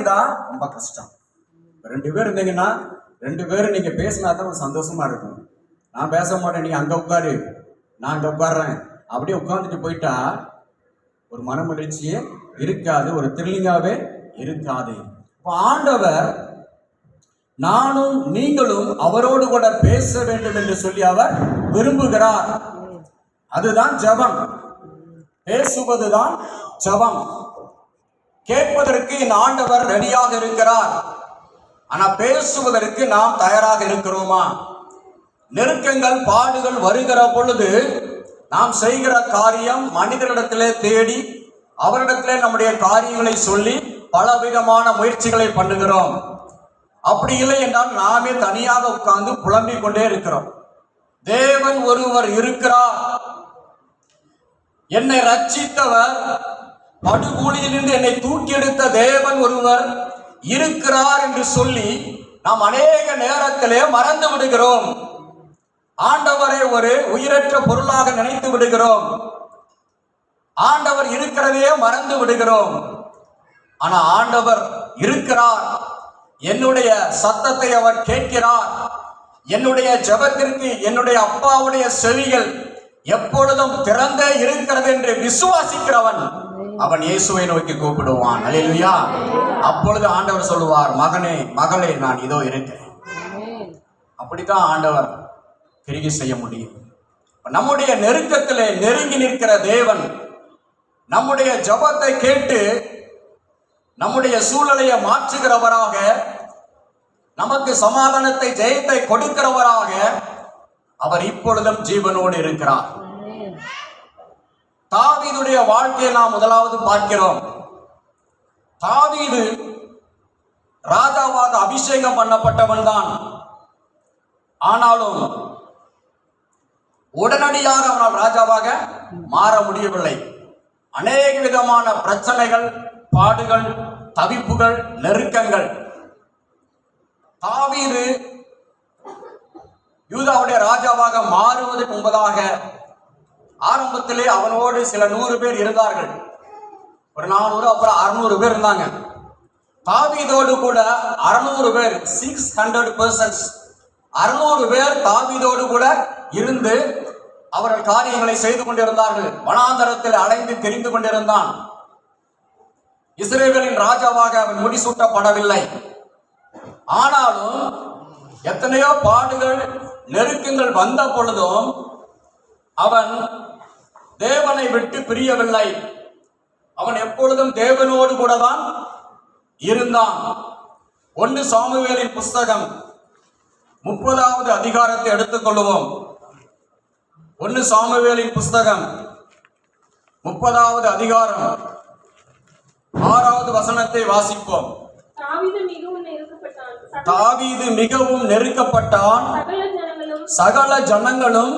இருந்தா ரொம்ப கஷ்டம். 2 பேர் இருந்தீங்கன்னா 2 பேரும் நீங்க பேசினா தான் ஒரு சந்தோஷமா இருக்கும். நான் பேச மாட்டேன், நீ அங்க உட்காரு, நான் அங்க உட்கார்றேன், அப்படியே உட்கார்ந்துட்டு போயிட்டா ஒரு மனமகிழ்ச்சியே இருக்காது, ஒரு த்ரில்லிங்காவே இருக்காது. இப்போ ஆண்டவர் நானும் நீங்களும் அவரோடு கூட பேச வேண்டும் என்று சொல்லி அவர் விரும்புகிறார். அதுதான் ஜெபம். பேசுவதுதான் ஜெபம். கேட்பதற்கு இந்த ஆண்டவர் ரெடியாக இருக்கிறார். ஆனா பேசுவதற்கு நாம் தயாராக இருக்கிறோமா? நெருக்கங்கள் பாடுகள் வருகிற பொழுது நாம் செய்கிற காரியம் மனிதரிடத்திலே தேடி அவரிடத்திலே நம்முடைய காரியங்களை சொல்லி பலவிதமான முயற்சிகளை பண்ணுகிறோம். அப்படி இல்லை என்றால் நாமே தனியாக உட்கார்ந்து புலம்பிக் கொண்டே இருக்கிறோம். தேவன் ஒருவர் இருக்கிறார், என்னை ரட்சித்தவர், படுகூலியிலிருந்து என்னை தூக்கி எடுத்த தேவன் ஒருவர் இருக்கிறார் என்று சொல்லி நாம் அநேக நேரத்திலே மறந்து விடுகிறோம். ஆண்டவரை ஒரு உயிரற்ற பொருளாக நினைத்து விடுகிறோம். ஆண்டவர் இருக்கிறதையே மறந்து விடுகிறோம். ஆனா ஆண்டவர் இருக்கிறார். என்னுடைய சத்தத்தை அவர் கேட்கிறார். என்னுடைய ஜெபத்திற்கு என்னுடைய அப்பாவுடைய செவிகள் எப்பொழுதும் திறந்தே இருக்கிறது என்று விசுவாசிக்கிறவன் அவன் இயேசுவை நோக்கி கூப்பிடுவான். அல்லேலூயா. அப்பொழுது ஆண்டவர் சொல்லுவார், மகனே மகளே நான் இதோ இருக்கிறேன். அப்படித்தான் ஆண்டவர் கிரியை செய்ய முடியும். நம்முடைய நெருக்கத்திலே நெருங்கி நிற்கிற தேவன் நம்முடைய ஜெபத்தை கேட்டு நம்முடைய சூழ்நிலையை மாற்றுகிறவராக, நமக்கு சமாதானத்தை ஜெயத்தை கொடுக்கிறவராக அவர் இப்பொழுதும் ஜீவனோடு இருக்கிறார். தாவீதுடைய வாழ்க்கையை நாம் முதலாவது பார்க்கிறோம். தாவீது ராஜாவாக அபிஷேகம் பண்ணப்பட்டவன் தான். ஆனாலும் உடனடியாக அவனால் ராஜாவாக மாற முடியவில்லை. அநேக விதமான பிரச்சனைகள், பாடுகள், தவிப்புகள், நெருக்கங்கள். தாவீது யூதாவுடைய ராஜாவாக மாறுவதற்கு முன்பதாக ஆரம்பத்திலே அவனோடு சில 100 பேர் இருந்தார்கள். ஒரு 400 அப்புறம் 600 பேர் இருந்தாங்க. தாவீதோடு கூட 600 பேர், 600 persons, 600 பேர் தாவீதோடு கூட இருந்து அவர்கள் காரியங்களை செய்து கொண்டிருந்தார்கள். வனாந்தரத்தில் அலைந்து தெரிந்து கொண்டிருந்தான். இஸ்ரவேலின் ராஜாவாக அவன் முடிசூட்டப்படவில்லை. ஆனாலும் எத்தனையோ பாடுகள் நெருக்கங்கள் வந்த பொழுதும் அவன் தேவனை விட்டு பிரியவில்லை. அவன் எப்பொழுதும் தேவனோடு கூட தான் இருந்தான். 1 சாமுவேலின் புஸ்தகம் 30வது அதிகாரத்தை எடுத்துக்கொள்வோம். 1 சாமுவேலின் புஸ்தகம் 30வது அதிகாரம் 6வது வசனத்தை வாசிப்போம். தாவீது மிகவும் நெருக்கப்பட்டான். சகல ஜனங்களும்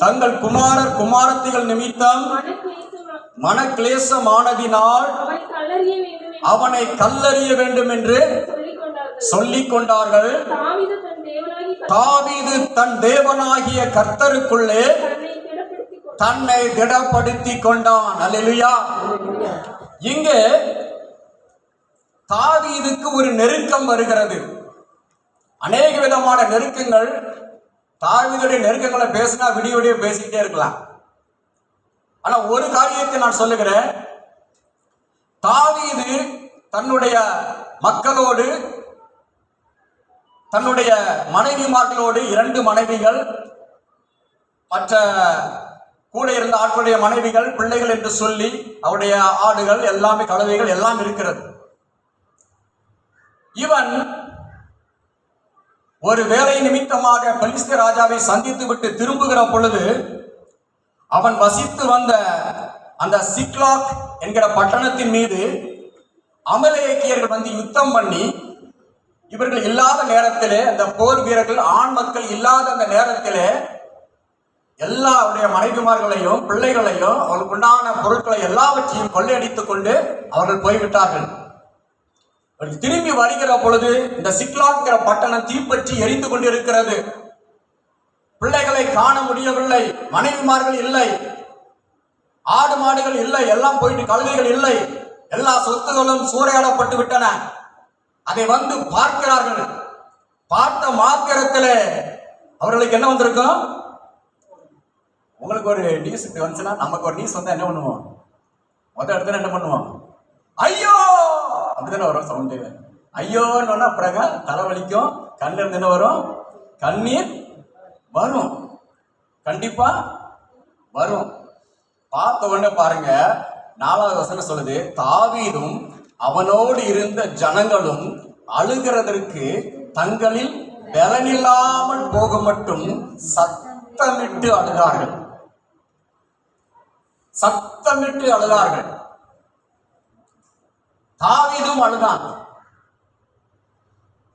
தங்கள் குமாரர் குமாரத்திகள் நிமித்தம் மனக்லேசமானதினால் அவனை கல்லறிய வேண்டும் என்று சொல்லிக் கொண்டார்கள். தாவீது தன் தேவனாகிய கர்த்தருக்குள்ளே தன்னை திடப்படுத்திக் கொண்டான். அல்லேலூயா. இங்கே தாவீதுக்கு ஒரு நெருக்கம் வருகிறது. அநேக விதமான நெருக்கங்கள். தாவீதுடைய நெருக்கங்களை பேசினா விடிய விடிய பேசிக்கிட்டே இருக்கலாம். ஆனா ஒரு காரியத்தை நான் சொல்லுகிறேன். தாவீது தன்னுடைய மக்களோடு, தன்னுடைய மனைவிமார்களோடு, 2 மனைவிகள், மற்ற கூட இருந்த ஆட்களுடைய மனைவிகள், பிள்ளைகள் என்று சொல்லி அவருடைய ஆடுகள் எல்லாமே, கழுதைகள் எல்லாம் இருக்கிறது. இவன் ஒரு வேலை நிமித்தமாக பெலிஸ்தர் ராஜாவை சந்தித்து விட்டு திரும்புகிற பொழுது அவன் வசித்து வந்த அந்த சிக்லாக் என்கிற பட்டணத்தின் மீது அமலேக்கியர்கள் வந்து யுத்தம் பண்ணி, இவர்கள் இல்லாத நேரத்திலே, அந்த போர் வீரர்கள் ஆண் மக்கள் இல்லாத அந்த நேரத்திலே எல்லா அவருடைய மனைவிமார்களையும் பிள்ளைகளையும் அவர்களுக்கு உண்டான பொருட்களை எல்லாவற்றையும் கொள்ளையடித்துக் கொண்டு அவர்கள் போய்விட்டார்கள். திரும்பி வருகிற பொழுது இந்த சிக்லாக்கிற பட்டணம் தீப்பற்றி எரிந்து கொண்டிருக்கிறது. பிள்ளைகளை காண முடியவில்லை, மனைவிமார்கள் இல்லை, ஆடு மாடுகள் இல்லை, எல்லாம் போயிட்டு, கழுதைகள் இல்லை, எல்லா சொத்துகளும் சூறையாடப்பட்டு விட்டன. அதை வந்து பார்க்கிறார்கள். பார்த்த மாத்திரத்தில் அவர்களுக்கு என்ன வந்திருக்கும்? உங்களுக்கு ஒரு நியூஸ் இப்படி வந்துச்சுன்னா, நமக்கு ஒரு நியூஸ் வந்தா என்ன பண்ணுவோம்? முதல் இடத்துல என்ன பண்ணுவோம்? ஐயோ அப்படிதானே வரும் சவுண்டு. ஐயோன்னு அப்புறங்க தலைவலிக்கும், கண்ணில் இருந்து என்ன வரும்? கண்ணீர் வரும், கண்டிப்பா வரும். பார்த்த உடனே பாருங்க, 4வது வசனம் சொல்லுது, தாவீதும் அவனோடு இருந்த ஜனங்களும் அழுகிறதற்கு தங்களில் பலனில்லாமல் போக மட்டும் சத்தமிட்டு அழுதார்கள். சத்தமிட்டு அழுதார்கள். தாவீதும் அழுதான்.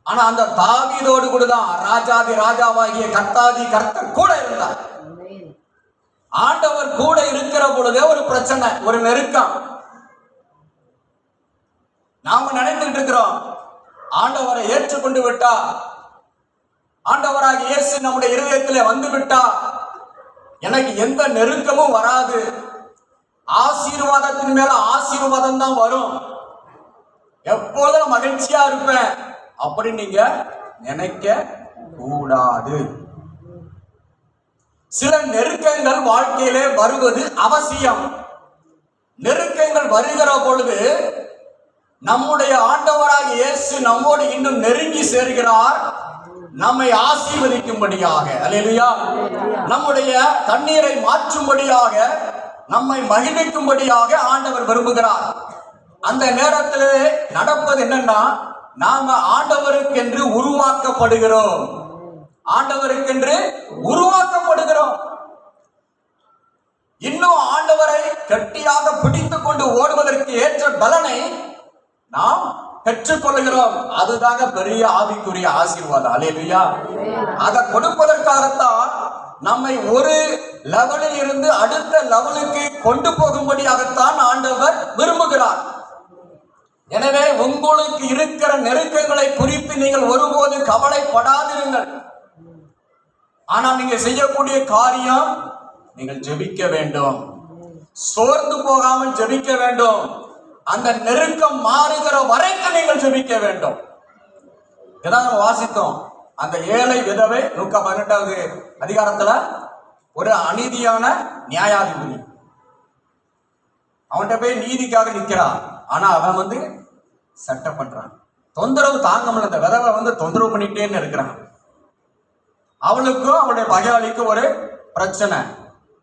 ஆனா அந்த தாவீதோடு கூட தான் ராஜாதி ராஜாவாகிய கர்த்தாதி கர்த்தர் கூட இருந்தார். ஆண்டவர் கூட இருக்கிற பொழுதே ஒரு பிரச்சனை, ஒரு நெருக்கம். நாம நினைத்துட்டு இருக்கிறோம், ஆண்டவரை ஏற்றுக்கொண்டு விட்டா, ஆண்டவராக இயேசு நம்முடைய இருதயத்திலே வந்து விட்டா எனக்கு எந்த நெருக்கமும் வராது, ஆசீர்வாதத்தின் மேல ஆசீர்வாதம் தான் வரும், எப்போதும் மகிழ்ச்சியா இருப்பேன் அப்படி நீங்க நினைக்க கூடாது. சில நெருக்கங்கள் வாழ்க்கையிலே வருவது அவசியம். நெருக்கங்கள் வருகிற பொழுது நம்முடைய ஆண்டவராக இயேசு நம்மோடு இன்னும் நெருங்கி சேர்கிறார், நம்மை ஆசீர்வதிக்கும்படியாக. அல்லேலூயா. நம்முடைய கண்ணீரை மாற்றும்படியாக, நம்மை மகிழ்விக்கும்படியாக ஆண்டவர் விரும்புகிறார். அந்த நேரத்தில் நடப்பது என்னன்னா, நாம ஆண்டவருக்கென்று உருவாக்கப்படுகிறோம். ஆண்டவருக்கென்று உருவாக்கப்படுகிறோம். இன்னும் ஆண்டவரை கட்டியாக பிடித்துக் கொண்டு ஓடுவதற்கு ஏற்ற பலனை நாம் பெற்றுக்கொள்கிறோம். அதுதாங்க பெரிய ஆவிக்குரிய ஆசீர்வாதம். அல்லேலூயா. அதை கொடுப்பதற்காகத்தான் நம்மை ஒரு லெவலில் இருந்து அடுத்த லெவலுக்கு கொண்டு போகும்படியாகத்தான் ஆண்டவர் விரும்புகிறார். எனவே உங்களுக்கு இருக்கிற நெருக்கங்களை குறித்து நீங்கள் ஒருபோது கவலைப்படாதிருங்கள். ஆனால் நீங்க செய்யக்கூடிய காரியம், நீங்கள் ஜெபிக்க வேண்டும். சோர்ந்து போகாமல் ஜெபிக்க வேண்டும். அந்த நெருக்கம் மாறுகிற வரைக்கும் நீங்கள் ஜெபிக்க வேண்டும். இதான் வாசித்தோம். அந்த ஏழை விதவை லூக்கா 18வது அதிகாரத்துல ஒரு அநீதியான நியாயாதிபதி, அவன்கிட்ட போய் நீதிக்காக நிற்கிறான். ஆனா அவன் சட்டம் பண்றான். தொந்தரவு தாங்க முடியல. அந்த விதவை தொந்தரவு பண்ணிட்டேன்னு இருக்கிறான். அவளுக்கும் அவளுடைய பகையாளிக்கும் ஒரு பிரச்சனை.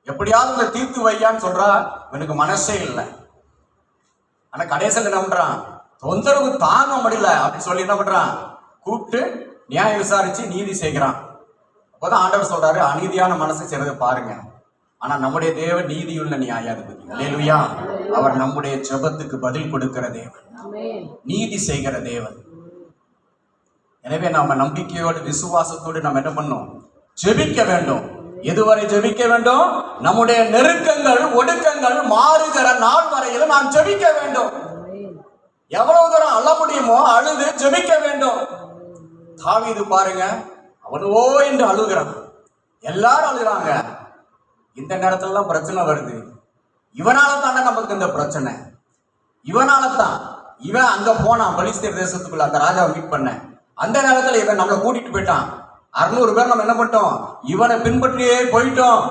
எப்படியாவது தீர்த்து வையான்னு சொல்றா. எனக்கு மனசே இல்லை. ஆனா கடைசியில் என்ன பண்றான்? தொந்தரவு தாங்க முடியல அப்படின்னு சொல்லி என்ன பண்றான்? கூப்பிட்டு நியாயம் விசாரிச்சு நீதி செய்கிறான். அப்போதான் ஆண்டவர் சொல்றாரு, அநீதியான மனசை செய்யறதை பாருங்க. ஆனா நம்முடைய தேவன் நீதியுள்ள நியாயாதிபதி. அல்லேலூயா. அவர் நம்முடைய ஜெபத்துக்கு பதில் கொடுக்கிற தேவன், நீதி செய்கிற தேவன். எனவே நாம நம்பிக்கையோடு விசுவாசத்தோடு நம்ம என்ன பண்ணோம்? ஜெபிக்க வேண்டும். எதுவரை ஜெபிக்க வேண்டும்? நம்முடைய நெருக்கங்கள் ஒடுக்கங்கள் மாறுகிற நாள் வரையிலும் நாம் ஜெபிக்க வேண்டும். எவ்வளவு தூரம் அழ முடியுமோ அழுது ஜெபிக்க வேண்டும். தாவீது பாருங்க, அவனோ என்று அழுகிறான். எல்லாரும் அழுகிறாங்க. இந்த நேரத்துல தான் பிரச்சனை வருது. இவனால தானே நமக்கு இந்த பிரச்சனை. இவனால தான். இவன் அங்க போனான் பெலிஸ்தர் தேசத்துக்குள்ள, அந்த ராஜாவை மீட் பண்ண. அந்த நேரத்துல இவன் நம்மளை கூட்டிட்டு போயிட்டான். 600 பேர் நம்ம என்ன பண்ணிட்டோம்? இவனை பின்பற்றியே போயிட்டோம்.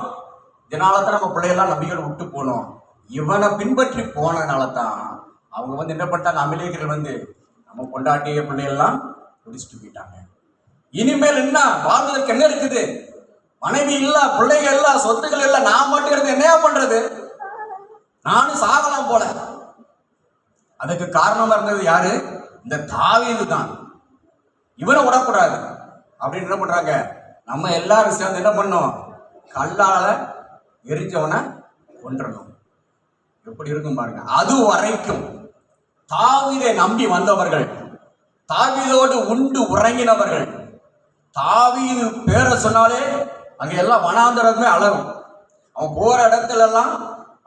இதனால தான் நம்ம பிள்ளையெல்லாம் நம்பிக்கையோடு விட்டு போனோம். இவனை பின்பற்றி போனதுனால தான் அவங்க என்ன பண்ணிட்டாங்க? அமலேயர்கள் நம்ம கொண்டாட்டிய பிள்ளையெல்லாம் குடிச்சிட்டு போயிட்டாங்க. இனிமேல் என்ன வாழ்வதற்கு என்ன இருக்குது? மனைவி இல்ல, பிள்ளைகள் இல்ல, சொத்துக்கள் இல்ல, நான் மட்டும் இருந்து என்ன பண்றது? நானும் சாகலாம் போல. அதுக்கு காரணமா இருந்தது யாரு? இந்த தாவீது தான். இவனை விடக்கூடாது அப்படின்னு என்ன பண்றாங்க? நம்ம எல்லாரும் சேர்ந்து என்ன பண்ணோம்? கல்லால எரிஞ்சவனை கொன்றணும். எப்படி இருக்கும் பாருங்க. அது வரைக்கும் தாவீதை நம்பி வந்தவர்கள், தாவீதோடு உண்டு உறங்கினவர்கள், தாவீது பேரை சொன்னாலே அங்க எல்லாம் வனாந்தரமே அலரும். அவன் போற இடத்துல எல்லாம்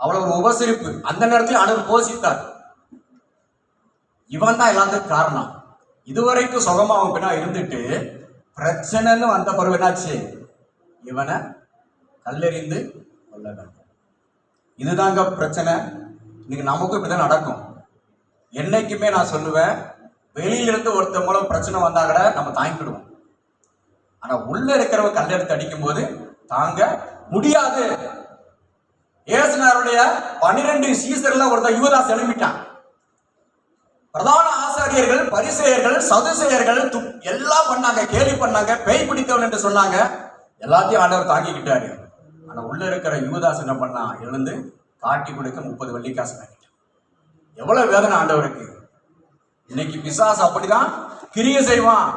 அவ்வளவு உபசரிப்பு. அந்த நேரத்தில் அனுர் போசித்தார். இவன் தான் எல்லாத்துக்கும் காரணம். இதுவரைக்கும் சுகமா அவன் பின்னா இருந்துட்டு பிரச்சனைன்னு வந்த பிறகு என்னாச்சு? இவனை கல்லெறிந்து கொள்ள வேண்டும். இதுதாங்க பிரச்சனை. இன்னைக்கு நமக்கும் இப்படிதான் நடக்கும். என்னைக்குமே நான் சொல்லுவேன், வெளியிலிருந்து ஒருத்தர் மூலம் பிரச்சனை வந்தா கூட நம்ம தாங்கிக்கிடுவோம். ஆனா உள்ள இருக்கிறவங்க கல்லெடுத்து அடிக்கும் போது தாங்க முடியாது. இயேசுநாதருடைய 12 சீசர்ல ஒருத்தர் யூதாஸ் எழுப்பிட்டான். பிரதான ஆசாரியர்கள், பரிசேயர்கள், சதுசேயர்கள் எல்லாம் பண்ணாங்க, கேலி பண்ணாங்க, பேய் பிடித்தவன் என்று சொன்னாங்க. எல்லாத்தையும் ஆண்டவர் தாங்கிக்கிட்டாரு. ஆனா உள்ள இருக்கிற யூதாஸ் என்ன பண்ணா, எழுந்து காட்டி கொடுக்க 30 வெள்ளிக்காசு வாங்கிட்டான். எவ்வளவு வேதனை ஆண்டவருக்கு. இன்னைக்கு பிசாசு அப்படிதான் கிரியை செய்வான்.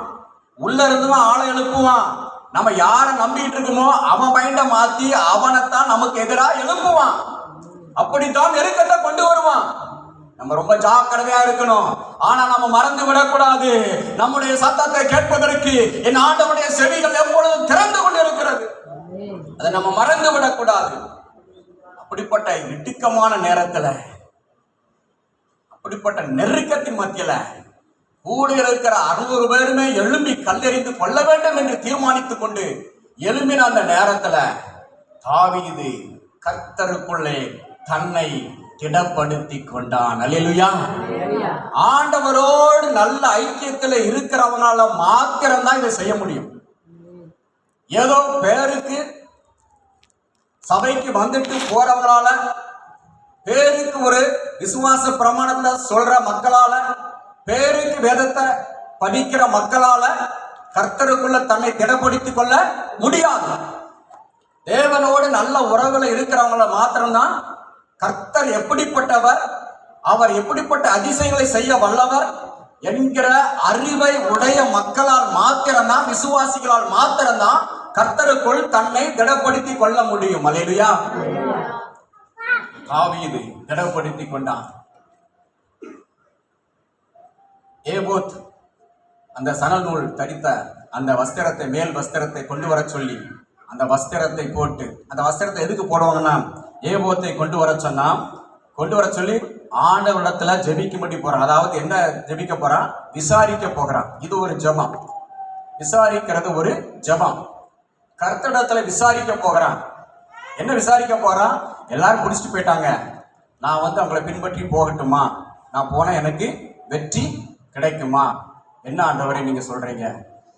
உள்ள இருந்தும் ஆளை எழுப்புவான். நம்ம யாரை நம்பிட்டு இருக்கோமோ அவன் மைண்ட மாத்தி அவனைத்தான் நமக்கு எதிராக எழுப்புவான். அப்படித்தான் நெருக்கத்தை கொண்டு வருவான். நம்ம ரொம்ப ஜாக்கிரதையா இருக்கணும். ஆனா நம்ம மறந்து விடக்கூடாது, நம்முடைய சத்தத்தை கேட்பதற்கு என் ஆண்டவருடைய செவிகள் எப்பொழுதும் திறந்து கொண்டு இருக்கிறது. அதை நம்ம மறந்து விடக்கூடாது. அப்படிப்பட்ட இடுக்கமான நேரத்துல, அப்படிப்பட்ட நெருக்கத்தின் மத்தியில கூட இருக்கிற 600 பேருமே எழும்பி கல்லெறிந்து கொள்ள வேண்டும் என்று தீர்மானித்துக் கொண்டு எழும்பின அந்த நேரத்துல தாவீது கர்த்தருக்குள்ளே தன்னை திடப்படுத்தி கொண்டான். அல்லேலூயா. ஆண்டவரோடு நல்ல ஐக்கியத்தில் இருக்கிறவனால மாத்திரம்தான் இதை செய்ய முடியும். ஏதோ பேருக்கு சபைக்கு வந்துட்டு போறவங்களால, பேருக்கு ஒரு விசுவாச பிரமாணத்தை சொல்ற மக்களால, பேருக்கு வேதத்தை படிக்கிற மக்களால கர்த்தருக்குள்ள தன்னை திடப்படுத்திக் கொள்ள முடியாது. தேவனோடு நல்ல உறவுல இருக்கிறவங்கள மாத்திரம்தான் கர்த்தர் எப்படிப்பட்டவர், அவர் எப்படிப்பட்ட அதிசயங்களை செய்ய வல்லவர் என்கிற அறிவை உடைய மக்களால் மாத்திரம்தான், விசுவாசிகளால் மாத்திரம்தான் கர்த்தருக்குள் தன்னை திடப்படுத்தி கொள்ள முடியும். அல்லேலூயா. தாவீது திடப்படுத்தி கொண்டான். ஏபோத் அந்த சணல் நூல் தரித்த அந்த வஸ்திரத்தை, மேல் வஸ்திரத்தை கொண்டு வர சொல்லி அந்த வஸ்திரத்தை போட்டு, அந்த வஸ்திரத்தை எதுக்கு போடுவாங்கன்னா ஏபோத்தை கொண்டு வர சொன்னா, கொண்டு வர சொல்லி ஆண்டவரிடத்துல ஜெபிக்கும்படி போறான். அதாவது என்ன ஜெபிக்க போறான்? விசாரிக்க போகிறான். இது ஒரு ஜெபம். விசாரிக்கிறது ஒரு ஜெபம். கர்த்தரிடத்துல விசாரிக்க போகிறான். என்ன விசாரிக்க போறான்? எல்லாரும் பிடிச்சிட்டு போயிட்டாங்க, நான் அவங்களை பின்பற்றி போகட்டுமா? நான் போனா எனக்கு வெற்றி கிடைக்குமா? என்ன ஆண்டவரே நீங்க சொல்றீங்க?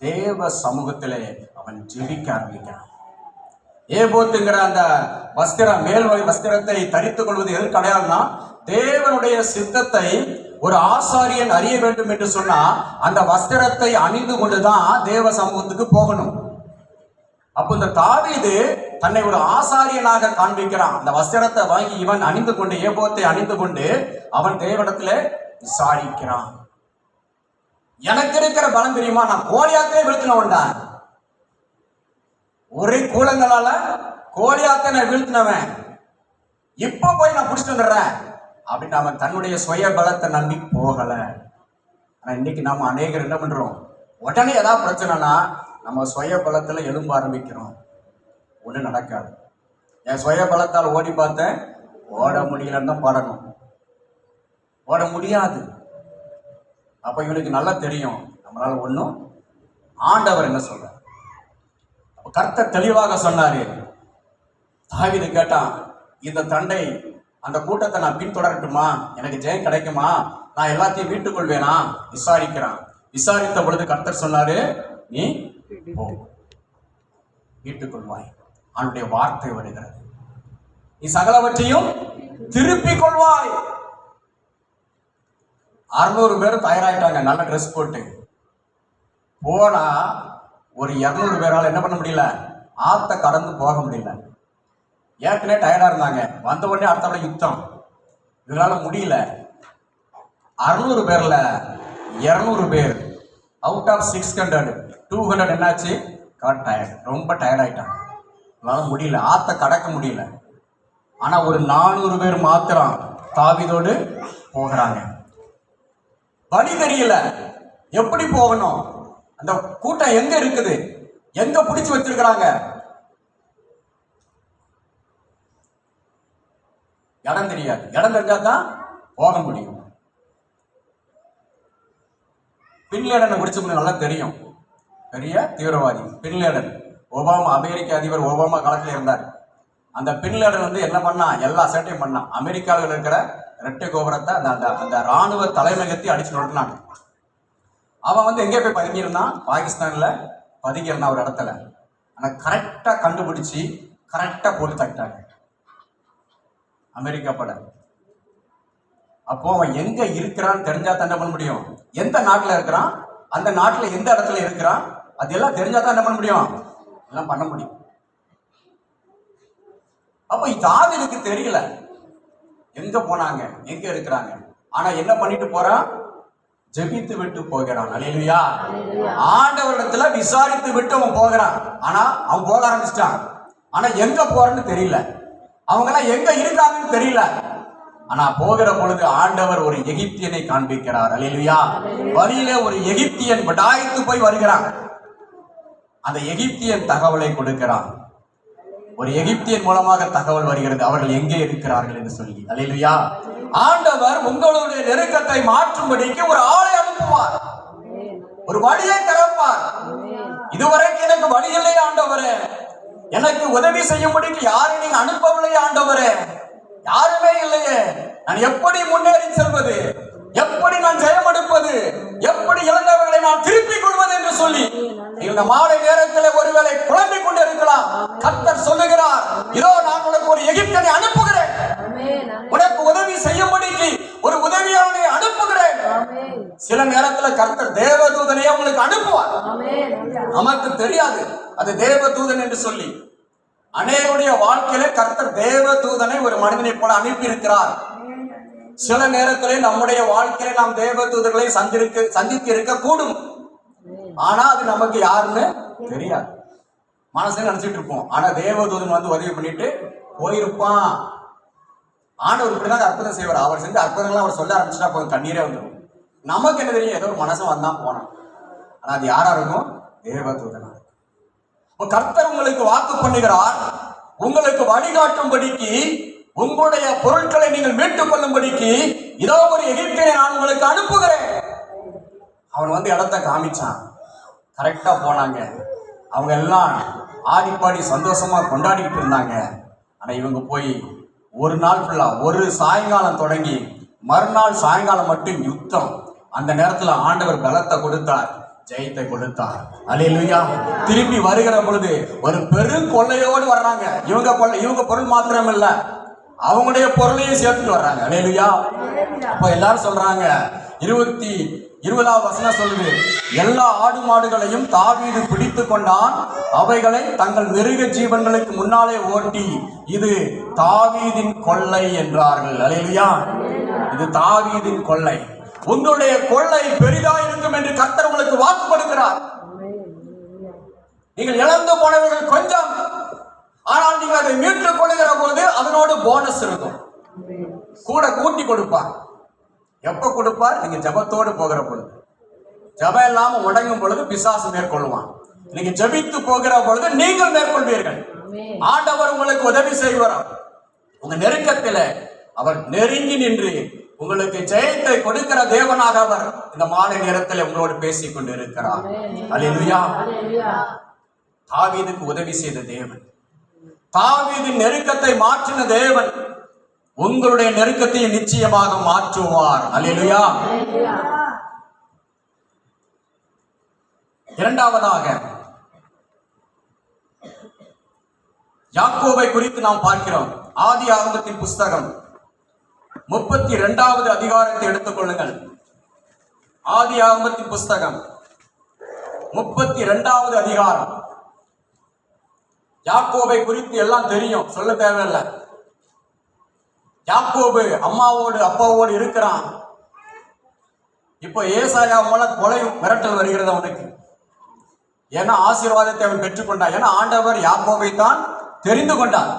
தேவ சமூகத்திலே அவன் ஜெபிக்க ஆரம்பிக்கிறான். ஏபோத்துங்கிற அந்த வஸ்திரம், மேல் வஸ்திரத்தை தரித்துக் கொள்வது எதற்கு அடையாளம்னா, தேவனுடைய சித்தத்தை ஒரு ஆசாரியன் அறிய வேண்டும் என்று சொன்னா அந்த வஸ்திரத்தை அணிந்து கொண்டுதான் தேவ சமூகத்துக்கு போகணும். அப்ப இந்த தாவீது தன்னை ஒரு ஆசாரியனாக காண்பிக்கிறான். அந்த வஸ்திரத்தை வாங்கி இவன் அணிந்து கொண்டு, ஏபோத்தை அணிந்து கொண்டு அவன் தேவனிடத்துல விசாரிக்கிறான். எனக்கு இருக்கிற பலம் தெரியுமா? நான் கோலியாத்தே வீழ்த்தினவன்டா. ஒரே கூலங்களால கோலியாத்தை நான் வீழ்த்தினவன். இப்ப போய் நான் புடிச்சிட்டு வந்துடுறேன் அப்படின்னு அவன் தன்னுடைய சுய பலத்தை நம்பி போகல. ஆனா இன்னைக்கு நாம அநேகர் என்ன பண்றோம்? உடனே ஏதாவது பிரச்சனைனா நம்ம சுய பலத்துல எழும்ப ஆரம்பிக்கிறோம். ஒண்ணு நடக்காது. என் சுய பலத்தால் ஓடி பார்த்தேன், ஓட முடியலன்னு தான் பாடணும். ஓட முடியாது. அப்ப இவனுக்கு நல்லா தெரியும் நம்மளால ஒண்ணும். ஆண்டவர் என்ன சொல்ற? கர்த்தர் தெளிவாக சொன்னாரு. தாவீது கேட்டான், இந்த தண்டை அந்த கூட்டத்தை நான் பின்தொடரட்டுமா? எனக்கு ஜெயம் கிடைக்குமா? நான் எல்லாத்தையும் வீட்டுக் கொள்வேனா? விசாரிக்கிறான். விசாரித்த பொழுது கர்த்தர் சொன்னாரு, நீ வீட்டுக் கொள்வாய். அவனுடைய வார்த்தை வருகிறது, நீ சகலவற்றையும் திருப்பிக் கொள்வாய். 600 பேர் தயாராயிட்டாங்க, நல்ல ட்ரெஸ் போட்டு. போனா ஒரு 200 பேரால் என்ன பண்ண முடியல? ஆத்த கடந்து போக முடியல. ஏற்கனவே டயர்டா இருந்தாங்க. வந்த உடனே அடுத்த யுத்தம், இதனால முடியல. 600 பேர்ல 200 பேர் அவுட் ஆஃப் 600, 200 என்னாச்சு? காட் டயர்ட், ரொம்ப டயர்ட் ஆயிட்டாங்க. அதனால முடியல, ஆத்த கடக்க முடியல. ஆனா ஒரு 400 பேர் மாத்திரம் தாவீதோடு போகிறாங்க. வழி தெரியல, எப்படி போகணும்? அந்த கூட்டம் எங்க இருக்குது? எங்க பிடிச்சு வச்சிருக்கிறாங்க? இடம் தெரியாது. இடம் தெரிஞ்சாதான் போக முடியும். பின்லேடனை பிடிச்ச நல்லா தெரியும், பெரிய தீவிரவாதி பின்லேடன். ஒபாமா, அமெரிக்க அதிபர் ஒபாமா காலத்தில் இருந்தார். அந்த பின்லேடன் என்ன பண்ணா? எல்லா சேட்டையும் பண்ணான். அமெரிக்காவில் இருக்கிற ரெட்டை கோபுரத்தை அந்த அந்த ராணுவ தலைமையகத்தை அடிச்சு நோட்டினாங்க. அவன் வந்து எங்கே போய் பதுங்கியிருந்தான்? பாகிஸ்தான்ல பதுங்கியிருந்தான் ஒரு இடத்துல. ஆனால் கரெக்டா கண்டுபிடிச்சி கரெக்டா போட்டு தட்டாங்க அமெரிக்கா பட. அப்போ அவன் எங்க இருக்கிறான்னு தெரிஞ்சா தான் என்ன பண்ண முடியும்? எந்த நாட்டில் இருக்கிறான், அந்த நாட்டில் எந்த இடத்துல இருக்கிறான், அதெல்லாம் தெரிஞ்சா தான் என்ன பண்ண முடியும்? எல்லாம் பண்ண முடியும். அப்போ தாவீதுக்கு தெரியல எங்க போனாங்க, எங்க இருக்கிறாங்க. ஆனா என்ன பண்ணிட்டு போறான்? ஜெபித்து விட்டு போகிறான். அல்லேலூயா. ஆண்டவரிடத்துல விசாரித்து விட்டு அவன் போகிறான். ஆனா அவன் போக ஆரம்பிச்சிட்டான். ஆனா எங்க போறன்னு தெரியல, அவங்க எல்லாம் எங்க இருக்காங்கன்னு தெரியல. ஆனா போகிற பொழுது ஆண்டவர் ஒரு எகிப்தியனை காண்பிக்கிறார். அல்லேலூயா. வழியிலே ஒரு எகிப்தியன் விடாய்த்து போய் வருகிறான். அந்த எகிப்தியன் தகவலை கொடுக்கிறான். ஒரு எகிப்தியன் மூலமாக தகவல் வருகிறது, அவர்கள் எங்கே இருக்கிறார்கள் என்று சொல்லி. அல்லேலூயா. ஆண்டவர் உங்களுடைய நெருக்கத்தை மாற்றும்படிக்கு ஒரு ஆளை அனுப்புவார், ஒரு வழியை திறப்பார். இதுவரைக்கும் எனக்கு வழி இல்லை ஆண்டவரே, எனக்கு உதவி செய்யும்படிக்கு யாரும் நீங்க அனுப்பவில்லை ஆண்டவரே, யாருமே இல்லையே, நான் எப்படி முன்னேறி செல்வது, எப்படி நான் ஜெயம் எடுப்பது, எப்படி இழந்தவர்களை நான் திருப்பிக் கொள்வது என்று சொல்லி இந்த மாலை நேரத்தில் ஒருவேளை குழம்பிக் கொண்டு இருக்கலாம். கர்த்தர் சொல்லுகிறார், இதோ நான் உனக்கு ஒரு எகிப்தியனை அனுப்புகிறேன், உனக்கு உதவி செய்யும்படிக்கு ஒரு உதவியாளனை அனுப்புகிறேன். சில நேரத்தில் கர்த்தர் தேவதூதனையே உங்களுக்கு அனுப்புவார். நமக்கு தெரியாது அது தேவதூதன் என்று சொல்லி. அநேகருடைய வாழ்க்கையில கர்த்தர் தேவதூதனை ஒரு மனிதனை போல அனுப்பி இருக்கிறார். சில நேரத்திலே நம்முடைய வாழ்க்கையில நாம் தேவதூதர்களை சந்தித்து இருக்க கூடும். ஆனா அது நமக்கு யாருன்னு தெரியாது, மனசுல நினைச்சிட்டு இருப்போம். ஆனா தேவதூதன் வந்து உதவி பண்ணிட்டு போயிருப்பான். ஆண்டவர் இப்படிதான் அற்புதம் செய்வார். அவர் செஞ்ச அற்புதங்கள்லாம் அவர் சொல்ல ஆரம்பிச்சுட்டா போதும், கண்ணீரே வந்துடும். நமக்கு என்ன தெரியும், ஏதோ ஒரு மனசு வந்தான் போனான். ஆனா அது யாரா இருக்கும்? தேவதூதனா. கர்த்தர் உங்களுக்கு வாக்கு பண்ணுகிறார், உங்களுக்கு வழிகாட்டும்படிக்கு, உங்களுடைய பொருட்களை நீங்கள் மீட்டுக் கொள்ளும்படிக்கு இதோ ஒரு எகிப்தியனை நான் உங்களுக்கு அனுப்புகிறேன். அவன் வந்து இடத்த காமிச்சான். கரெக்டா போனாங்க. அவங்க எல்லாம் ஆடிப்பாடி சந்தோஷமா கொண்டாடிக்கிட்டு இருந்தாங்க. ஆனா இவங்க போய் ஒரு நாள் ஃபுல்லா, ஒரு சாயங்காலம் தொடங்கி மறுநாள் சாயங்காலம் மட்டும் யுத்தம். அந்த நேரத்துல ஆண்டவர் பலத்தை கொடுத்தார், ஜெயத்தை கொடுத்தார். அல்லேலூயா. திரும்பி வருகிற பொழுது ஒரு பெரும் கொள்ளையோடு வர்றாங்க. இவங்க பொருள் மாத்திரம் இல்ல, அவங்களுடைய பொருளையும் சேர்த்துட்டு வர்றாங்க. அல்லேலூயா. அப்ப எல்லாரும் சொல்றாங்க, 20வது வசனம் சொல்லுது, எல்லா ஆடு மாடுகளையும் தாவீது பிடித்து கொண்டான், அவைகளை தங்கள் மிருக ஜீவன்களுக்கு முன்னாலே ஓட்டி இது தாவீதின் கொள்ளை என்றார்கள். அல்லேலூயா. இது தாவீதின் கொள்ளை. உங்களுடைய கொள்ளை பெரிதா இருக்கும் என்று கர்த்தர் உங்களுக்கு வாக்கு கொடுக்கிறார். நீங்கள் இழந்து போனவர்கள் கொஞ்சம், ஆனால் நீங்கள் அதை மீட்டுக் கொள்ளுகிற போது அதனோடு போனஸ் இருக்கும், கூட கூட்டி கொடுப்பார். எப்ப கொடுப்பார்? நீங்க ஜபத்தோடு போகிற பொழுது. ஜபம் இல்லாம முடங்கும் பொழுது பிசாசு மேற்கொள்வான். நீங்க ஜபித்து போகிற பொழுது நீங்கள் மேற்கொள்வீர்கள். ஆண்டவர் உங்களுக்கு உதவி செய்வார். உங்க நெருக்கத்தில் அவர் நெருங்கி நின்று உங்களுக்கு ஜெயத்தை கொடுக்கிற தேவனாக அவர் இந்த மாலை நேரத்தில் உங்களோடு பேசிக் கொண்டு இருக்கிறார். அல்லேலூயா. தாவீதுக்கு உதவி செய்த தேவன், தாவீதின் நெருக்கத்தை மாற்றின தேவன் உங்களுடைய நெருக்கத்தை நிச்சயமாக மாற்றுவார். அல்லேலூயா. இரண்டாவதாக யாக்கோபை குறித்து நாம் பார்க்கிறோம். ஆதி ஆகமத்தின் புஸ்தகம் 32வது அதிகாரத்தை எடுத்துக் கொள்ளுங்கள். ஆதி ஆகமத்தின் புஸ்தகம் 32வது அதிகாரம். யாக்கோபை குறித்து எல்லாம் தெரியும், சொல்ல தேவையில்லை. யாக்கோபு அம்மாவோடு அப்பாவோடு இருக்கிறான். இப்போ ஏசாயா மூலம் கொலை மிரட்டல் வருகிறது அவனுக்கு. ஏன்னா ஆசீர்வாதத்தை அவன் பெற்றுக்கொண்டான். ஏன்னா ஆண்டவர் யாக்கோபை தான் தெரிந்து கொண்டார்.